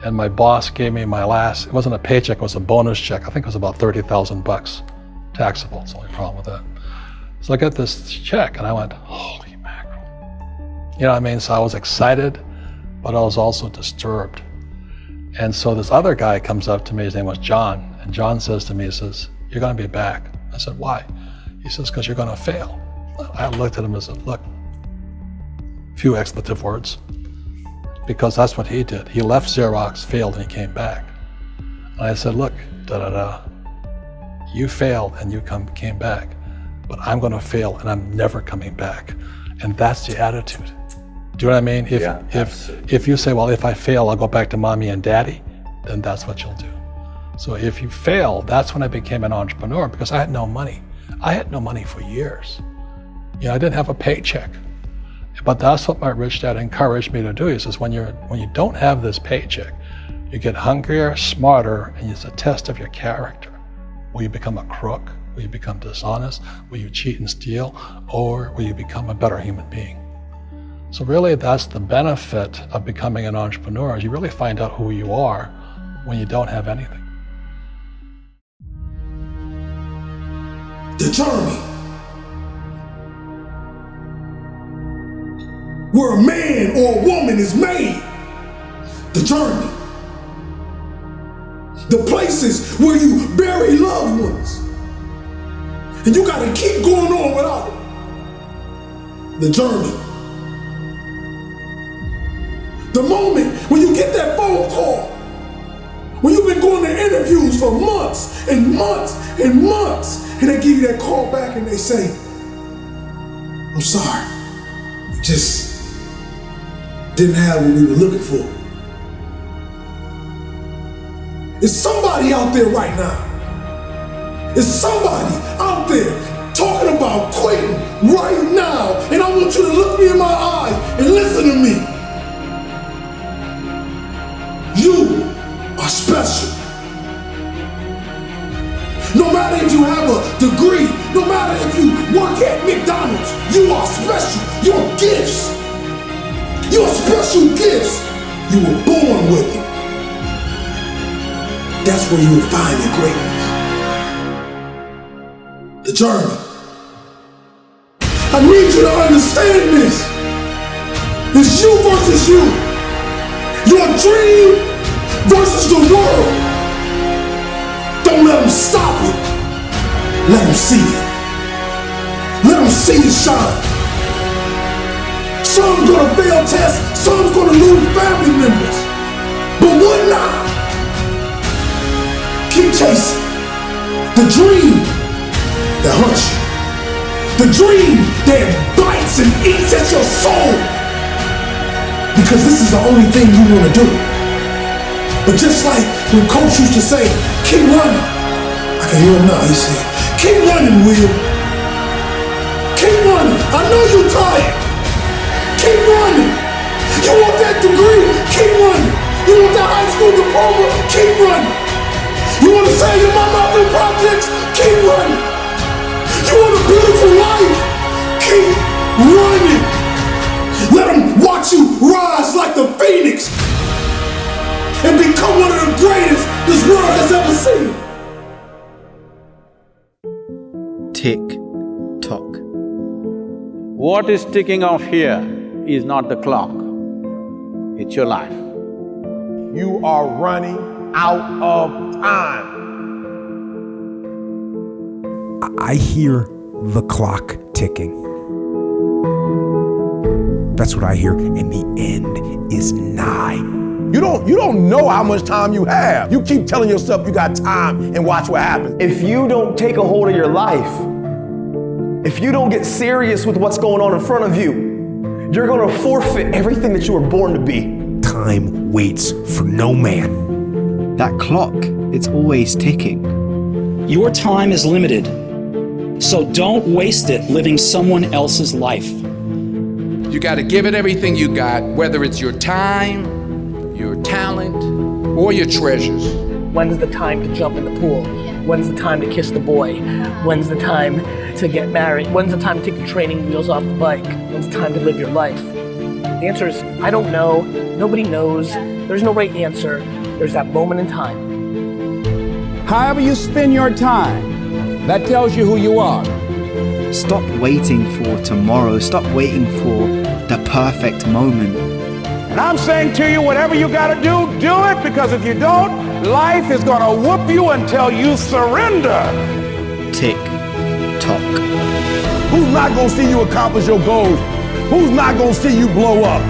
Speaker 23: and my boss gave me my last, it wasn't a paycheck, it was a bonus check. I think it was about $30,000, taxable, it's the only problem with that. So I got this check and I went, holy mackerel. So I was excited, but I was also disturbed. And so this other guy comes up to me, his name was John, and John says to me, he says, you're gonna be back. I said, why? He says, because you're gonna fail. I looked at him and said, look, few expletive words, because that's what he did. He left Xerox, failed, and he came back. And I said, look, you failed and you came back, but I'm gonna fail and I'm never coming back. And that's the attitude. Do you know what I mean? If you say, well, if I fail, I'll go back to mommy and daddy, then that's what you'll do. So if you fail, that's when I became an entrepreneur, because I had no money. I had no money for years. I didn't have a paycheck. But that's what my rich dad encouraged me to do. He says, when you don't have this paycheck, you get hungrier, smarter, and it's a test of your character. Will you become a crook? Will you become dishonest? Will you cheat and steal? Or will you become a better human being? So really, that's the benefit of becoming an entrepreneur, is you really find out who you are when you don't have anything.
Speaker 1: The journey. Where a man or a woman is made. The journey. The places where you bury loved ones. And you gotta keep going on without it. The journey. The moment when you get that phone call, when you've been going to interviews for months and months and months, and they give you that call back and they say, I'm sorry, you just didn't have what we were looking for. Is somebody out there right now? Is somebody out there talking about quitting right now? And I want you to look me in my eye and listen to me. You are special. No matter if you have a degree, no matter if you work at McDonald's, you are special. Your gifts, your special gifts, you were born with them. That's where you will find your greatness. The journey. I need you to understand this. It's you versus you. Your dream versus the world. Don't let them stop it. Let them see it. Let them see it shine. Some's gonna fail tests. Some's gonna lose family members. But what not? Keep chasing. The dream that hurts you. The dream that bites and eats at your soul. Because this is the only thing you want to do.
Speaker 15: But just like the coach used to say, keep running. I can hear him now, he said, keep running, Will. Keep running. I know you're tired. Keep running. You want that degree? Keep running. You want that high school diploma? Keep running. You want to save your mama out in projects? Keep running. You want a beautiful life? Keep running. Let them watch you rise like the phoenix and become one of the greatest this world has ever seen.
Speaker 22: Tick tock.
Speaker 7: What is ticking off here is not the clock, it's your life.
Speaker 12: You are running out of time.
Speaker 3: I hear the clock ticking. That's what I hear, and the end is nigh.
Speaker 12: You don't know how much time you have. You keep telling yourself you got time and watch what happens.
Speaker 8: If you don't take a hold of your life, if you don't get serious with what's going on in front of you, you're gonna forfeit everything that you were born to be.
Speaker 3: Time waits for no man.
Speaker 22: That clock, it's always ticking.
Speaker 4: Your time is limited, so don't waste it living someone else's life.
Speaker 21: You got to give it everything you got, whether it's your time, your talent, or your treasures.
Speaker 6: When's the time to jump in the pool? When's the time to kiss the boy? When's the time to get married? When's the time to take the training wheels off the bike? When's the time to live your life? The answer is, I don't know. Nobody knows. There's no right answer. There's that moment in time.
Speaker 15: However you spend your time, that tells you who you are.
Speaker 22: Stop waiting for tomorrow. Stop waiting for the perfect moment.
Speaker 15: And I'm saying to you, whatever you gotta do it, because if you don't, life is gonna whoop you until you surrender.
Speaker 22: Tick tock.
Speaker 12: Who's not gonna see you accomplish your goals? Who's not gonna see you blow up?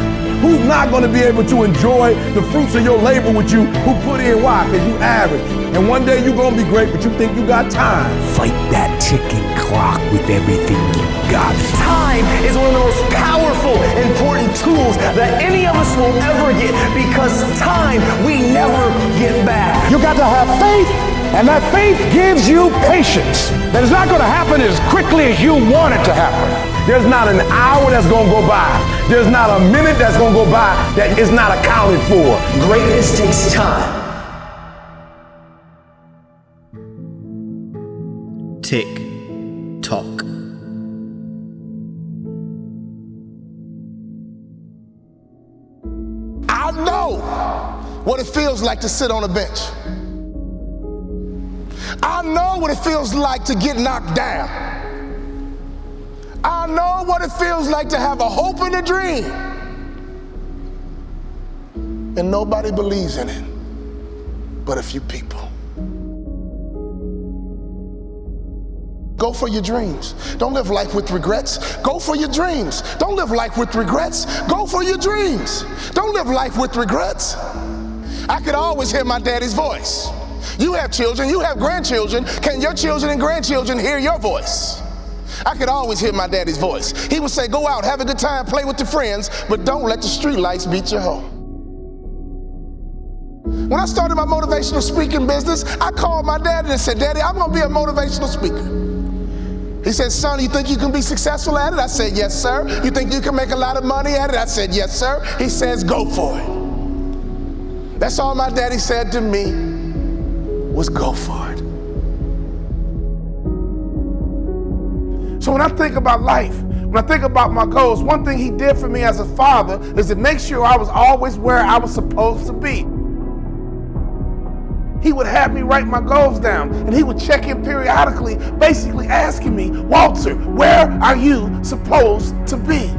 Speaker 12: Who's not gonna be able to enjoy the fruits of your labor with you? Who put in? Why? Because you average. And one day you're gonna be great, but you think you got time.
Speaker 3: Fight that ticking clock with everything you got.
Speaker 8: Time is one of the most powerful, important tools that any of us will ever get, because time we never get back.
Speaker 15: You got to have faith, and that faith gives you patience. That it's not gonna happen as quickly as you want it to happen.
Speaker 12: There's not an hour that's gonna go by. There's not a minute that's gonna go by that is not accounted for.
Speaker 8: Greatness takes time.
Speaker 22: Tick tock.
Speaker 11: I know what it feels like to sit on a bench. I know what it feels like to get knocked down. I know what it feels like to have a hope and a dream, and nobody believes in it but a few people. Go for your dreams. Don't live life with regrets. Go for your dreams. Don't live life with regrets. Go for your dreams. Don't live life with regrets. I could always hear my daddy's voice. You have children, you have grandchildren. Can your children and grandchildren hear your voice? I could always hear my daddy's voice. He would say, go out, have a good time, play with your friends, but don't let the street lights beat you home. When I started my motivational speaking business, I called my daddy and said, Daddy, I'm gonna be a motivational speaker. He said, son, you think you can be successful at it? I said, yes, sir. You think you can make a lot of money at it? I said, yes, sir. He says, go for it. That's all my daddy said to me was go for it.
Speaker 12: So when I think about life, when I think about my goals, one thing he did for me as a father is to make sure I was always where I was supposed to be. He would have me write my goals down, and he would check in periodically, basically asking me, Walter, where are you supposed to be?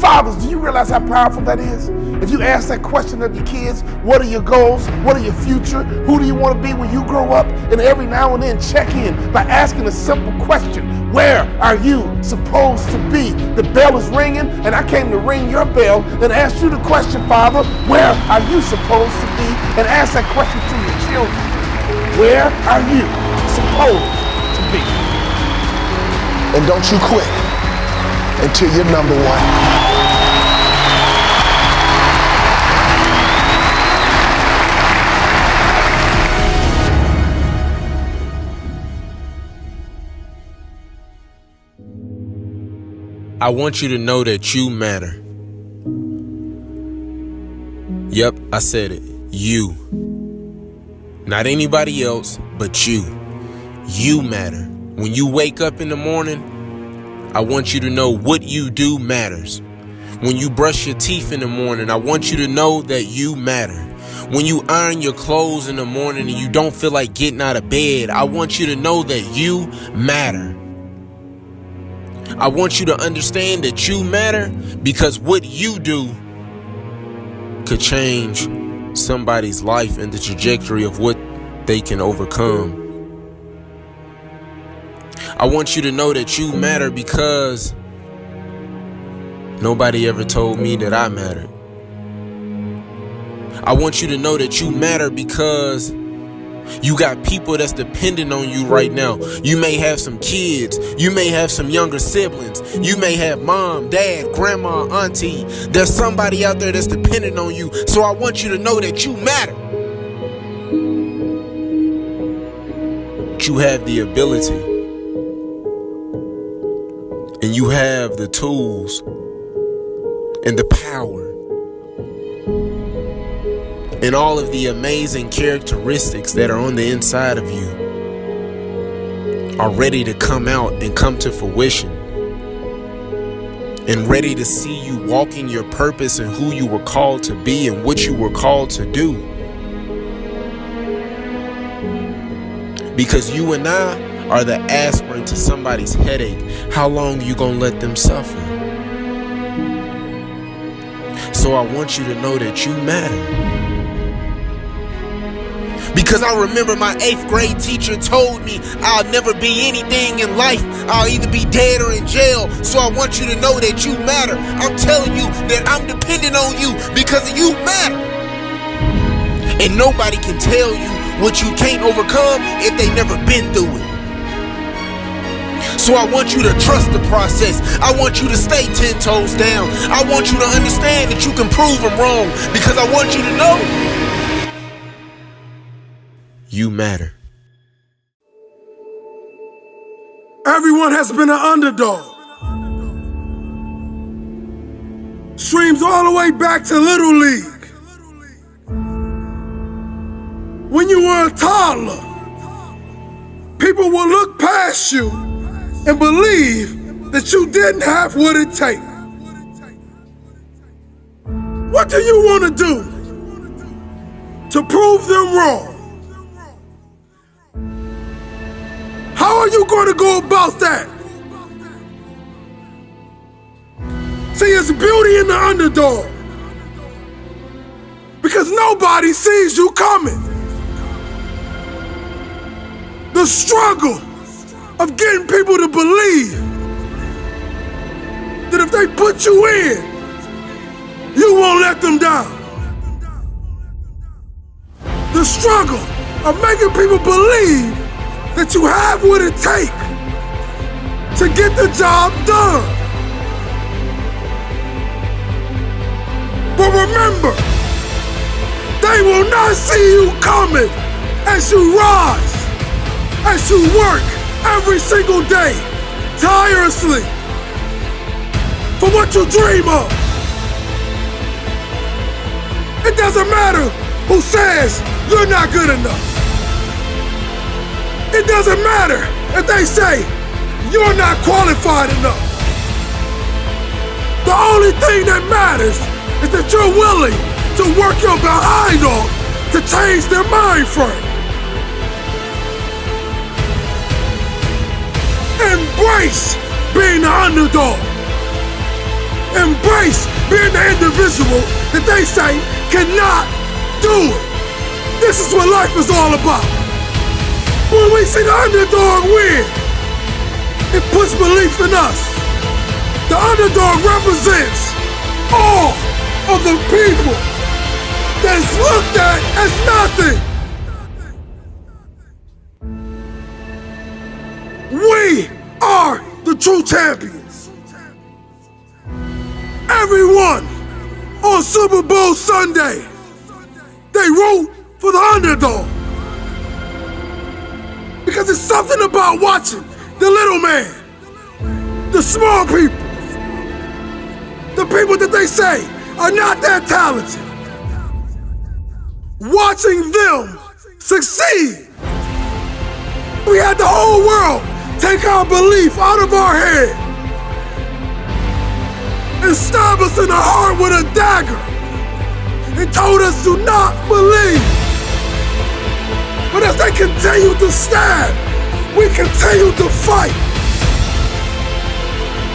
Speaker 12: Fathers, do you realize how powerful that is? If you ask that question of your kids, what are your goals? What are your future? Who do you want to be when you grow up? And every now and then check in by asking a simple question. Where are you supposed to be? The bell is ringing, and I came to ring your bell and ask you the question, Father, where are you supposed to be? And ask that question to your children. Where are you supposed to be?
Speaker 11: And don't you quit until you're number one.
Speaker 5: I want you to know that you matter. Yep, I said it. You. Not anybody else, but you. You matter. When you wake up in the morning, I want you to know what you do matters. When you brush your teeth in the morning, I want you to know that you matter. When you iron your clothes in the morning and you don't feel like getting out of bed, I want you to know that you matter. I want you to understand that you matter because what you do could change somebody's life and the trajectory of what they can overcome. I want you to know that you matter because nobody ever told me that I mattered. I want you to know that you matter because you got people that's dependent on you right now. You may have some kids. You may have some younger siblings. You may have mom, dad, grandma, auntie. There's somebody out there that's dependent on you. So I want you to know that you matter. You have the ability. And you have the tools and the power and all of the amazing characteristics that are on the inside of you are ready to come out and come to fruition and ready to see you walking your purpose and who you were called to be and what you were called to do. Because you and I are the aspirin to somebody's headache. How long are you gonna let them suffer? So I want you to know that you matter. Because I remember my 8th grade teacher told me I'll never be anything in life. I'll either be dead or in jail. So I want you to know that you matter. I'm telling you that I'm dependent on you because you matter. And nobody can tell you what you can't overcome if they never been through it. So I want you to trust the process. I want you to stay 10 toes down. I want you to understand that you can prove them wrong because I want you to know you matter.
Speaker 12: Everyone has been an underdog. Streams all the way back to Little League. When you were a toddler, people will look past you and believe that you didn't have what it takes. What do you want to do to prove them wrong? How are you going to go about that? See, it's beauty in the underdog. Because nobody sees you coming. The struggle of getting people to believe that if they put you in, you won't let them down. The struggle of making people believe that you have what it takes to get the job done. But remember, they will not see you coming as you rise, as you work every single day, tirelessly, for what you dream of. It doesn't matter who says you're not good enough. It doesn't matter if they say you're not qualified enough. The only thing that matters is that you're willing to work your behind off to change their mind frame. Embrace being the underdog. Embrace being the individual that they say cannot do it. This is what life is all about. When we see the underdog win, it puts belief in us. The underdog represents all of the people that's looked at as nothing. We are the true champions. Everyone on Super Bowl Sunday, they root for the underdog. Because it's something about watching the little man, the small people,
Speaker 11: people that they say are not that talented, watching them succeed. We had the whole world take our belief out of our head and stab us in the heart with a dagger and told us to not believe. But as they continue to stab, we continue to fight.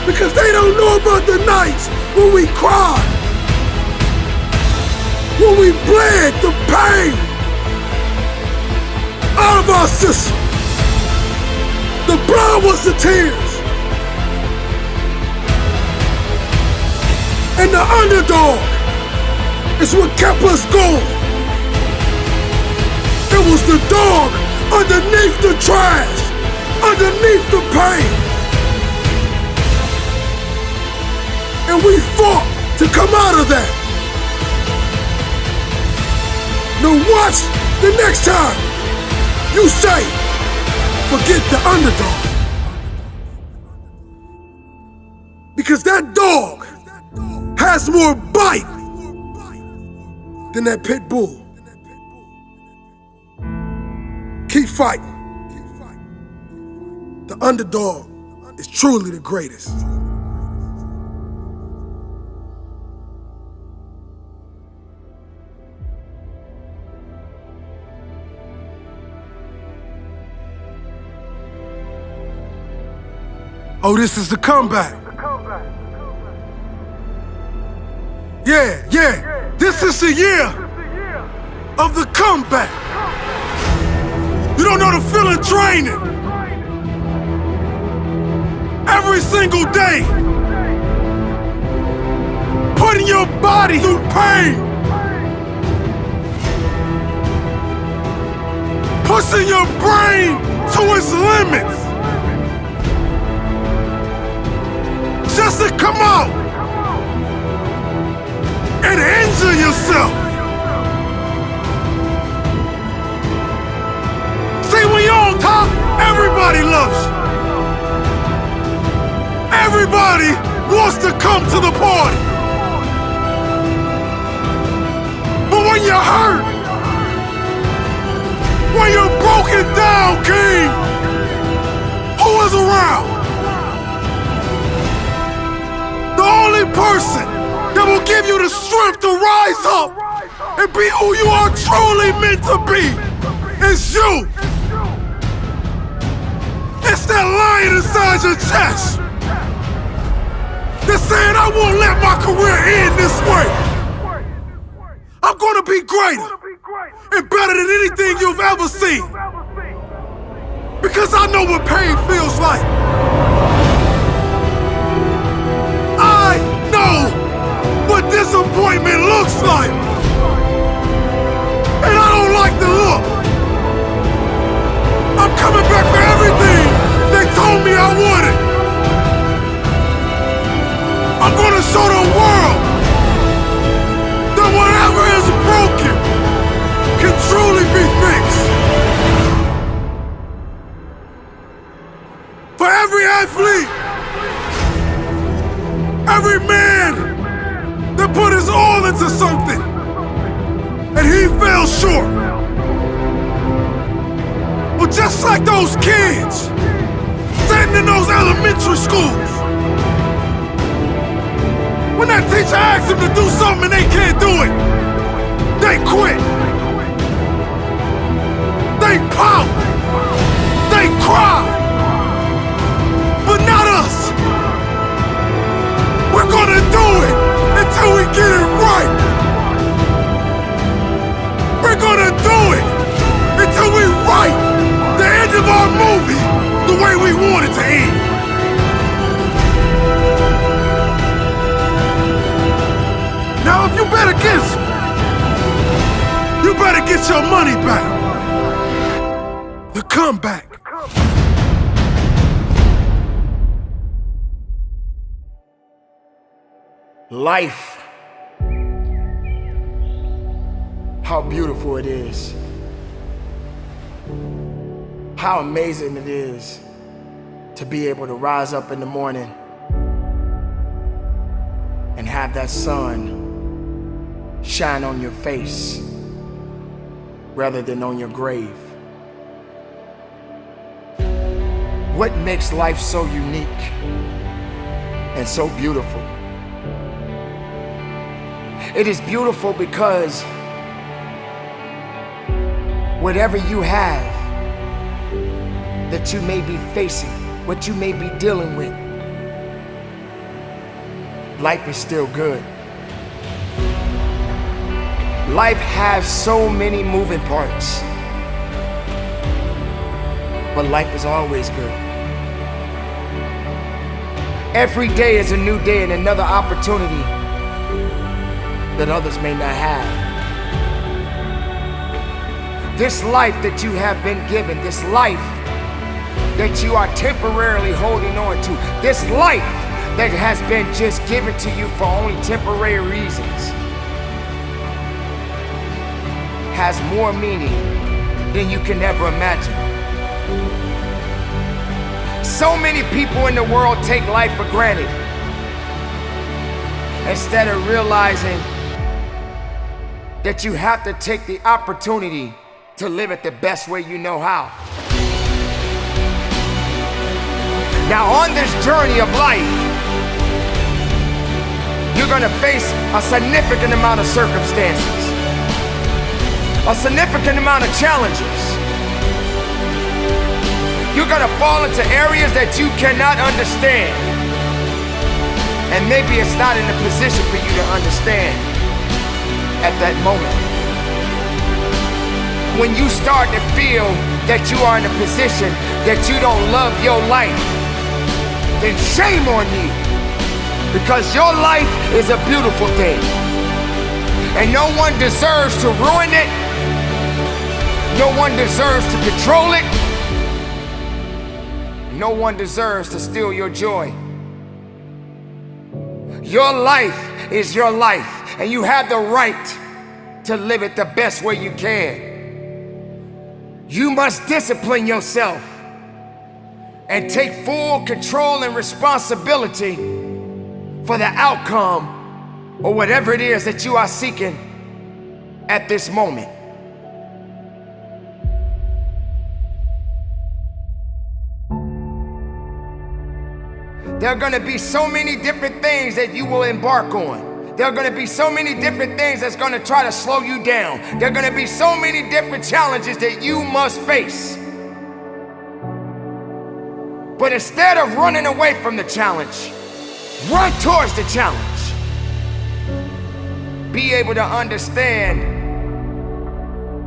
Speaker 11: Because they don't know about the nights when we cried, when we bled the pain out of our system. The blood was the tears. And the underdog is what kept us going. It was the dog underneath the trash, underneath the pain. And we fought to come out of that. Now watch the next time you say, forget the underdog. Because that dog has more bite than that pit bull. Keep fighting. The underdog is truly the greatest. Oh, this is the comeback. Yeah. This is the year of the comeback. You don't know the feeling draining. Every single day, putting your body through pain, pushing your brain to its limits, just to come out and injure yourself. See, when you're on top, everybody loves you. Everybody wants to come to the party. But when you're hurt, when you're broken down, king, who is around? The only person that will give you the strength to rise up and be who you are truly meant to be is you. It's that lion inside your chest that's saying, I won't let my career end this way. I'm gonna be greater and better than anything you've ever seen. Because I know what pain feels like. I know what disappointment looks like. And I don't like the look. I'm coming back for everything they told me I wanted. I'm gonna show the world that whatever is broken can truly be fixed. For every athlete, every man that put his all into something and he fell short. Well, just like those kids sitting in those elementary schools, when that teacher asks them to do something and they can't do it, they quit. They pout. They cry. But not us. We're gonna do it until we get it right. We're gonna do it until we write the end of our movie the way we want it to end. Now, if you bet against me, you better get your money back. The comeback.
Speaker 8: Life. How beautiful it is. How amazing it is to be able to rise up in the morning
Speaker 11: and have that sun shine on your face rather than on your grave? What makes life so unique and so beautiful? It is beautiful because whatever you have that you may be facing, what you may be dealing with, life is still good. Life has so many moving parts, but life is always good. Every day is a new day and another opportunity that others may not have. This life that you have been given, this life that you are temporarily holding on to, this life that has been just given to you for only temporary reasons, has more meaning than you can ever imagine. So many people in the world take life for granted instead of realizing that you have to take the opportunity to live it the best way you know how. Now on this journey of life, you're gonna face a significant amount of circumstances, a significant amount of challenges. You're gonna fall into areas that you cannot understand, and maybe it's not in a position for you to understand at that moment. When you start to feel that you are in a position that you don't love your life, then shame on you, because your life is a beautiful thing, and no one deserves to ruin it. No one deserves to control it. No one deserves to steal your joy. Your life is your life, and you have the right to live it the best way you can. You must discipline yourself and take full control and responsibility for the outcome or whatever it is that you are seeking at this moment. There are gonna be so many different things that you will embark on. There are gonna be so many different things that's gonna try to slow you down. There are gonna be so many different challenges that you must face. But instead of running away from the challenge, run towards the challenge. Be able to understand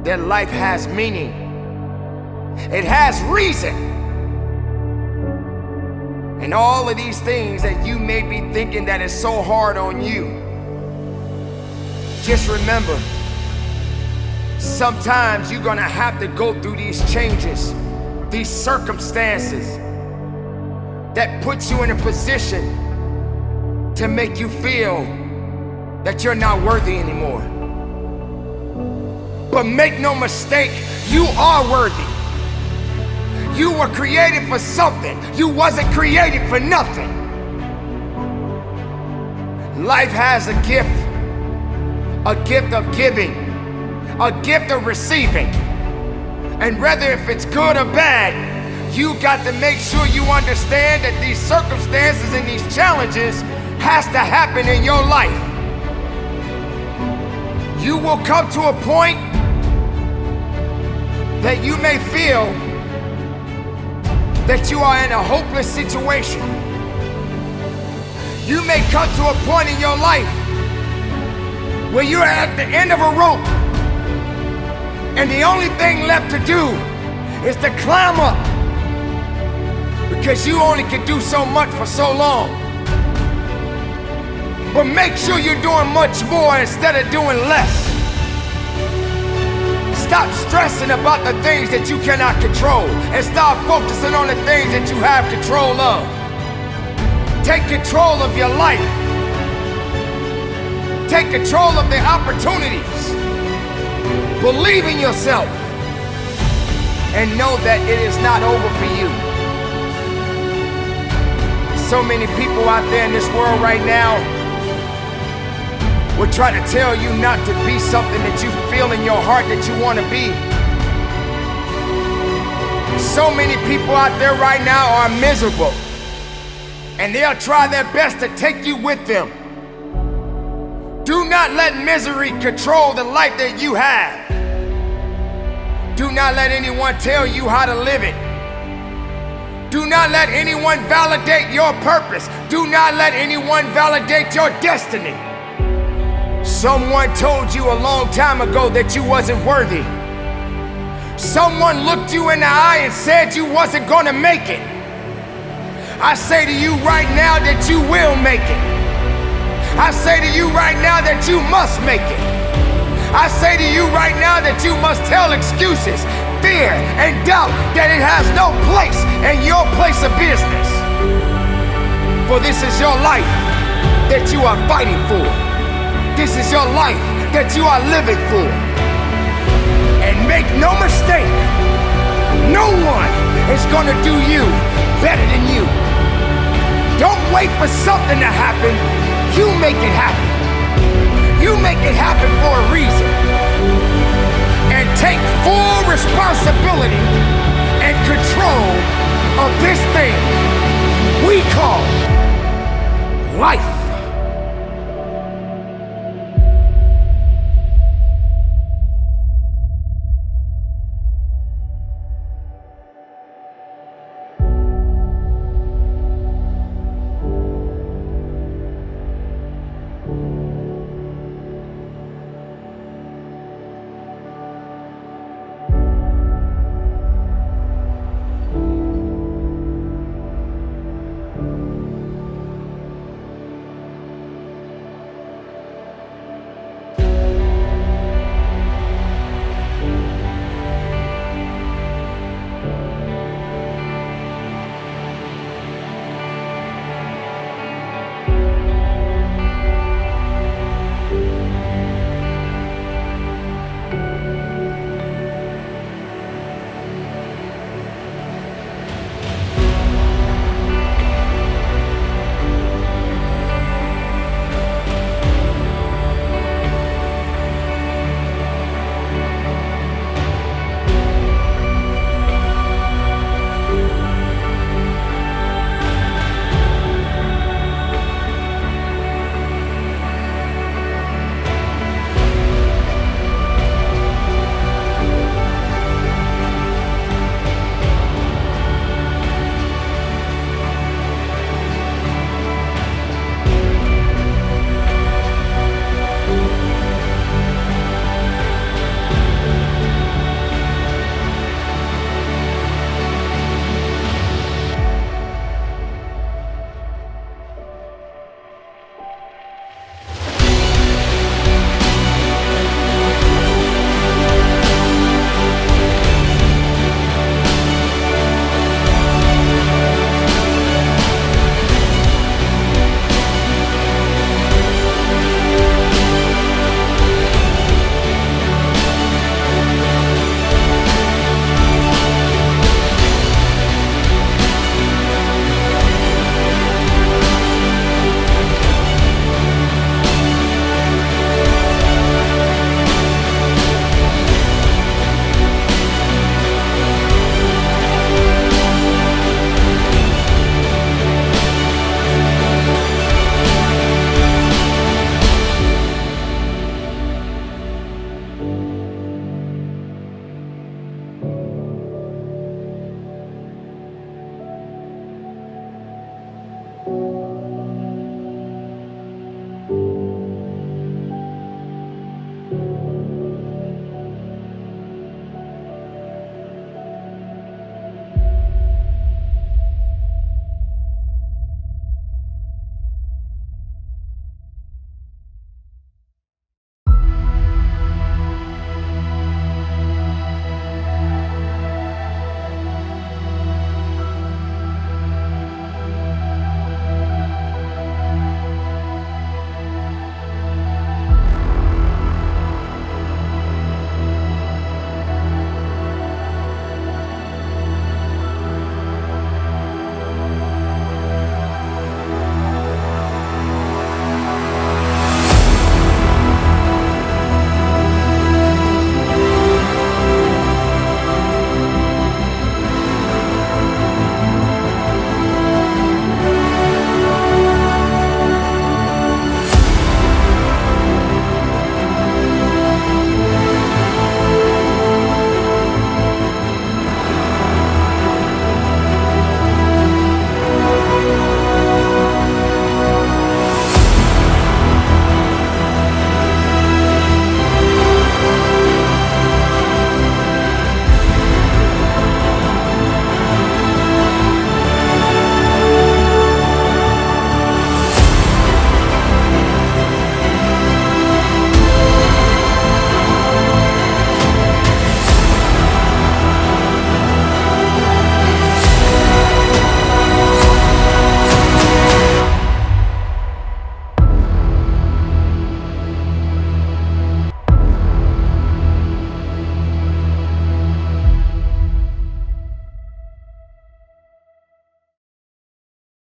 Speaker 11: that life has meaning. It has reason. And all of these things that you may be thinking that is so hard on you, just remember, sometimes you're gonna have to go through these changes, these circumstances that puts you in a position to make you feel that you're not worthy anymore. But make no mistake, you are worthy. You were created for something. You wasn't created for nothing. Life has a gift of giving, a gift of receiving. And whether if it's good or bad, you got to make sure you understand that these circumstances and these challenges has to happen in your life. You will come to a point that you may feel that you are in a hopeless situation. You may come to a point in your life where you're at the end of a rope and the only thing left to do is to climb up, because you only can do so much for so long. But make sure you're doing much more instead of doing less. Stop stressing about the things that you cannot control and start focusing on the things that you have control of. Take control of your life. Take control of the opportunities. Believe in yourself and know that it is not over for you. So many people out there in this world right now will try to tell you not to be something that you feel in your heart that you want to be. So many people out there right now are miserable, and they'll try their best to take you with them. Do not let misery control the life that you have. Do not let anyone tell you how to live it. Do not let anyone validate your purpose. Do not let anyone validate your destiny. Someone told you a long time ago that you wasn't worthy. Someone looked you in the eye and said you wasn't gonna make it. I say to you right now that you will make it. I say to you right now that you must make it. I say to you right now that you must tell excuses, fear, and doubt that it has no place in your place of business. For this is your life that you are fighting for. This is your life that you are living for. And make no mistake, no one is gonna do you better than you. Don't wait for something to happen. You make it happen. You make it happen for a reason. And take full responsibility and control of this thing we call life.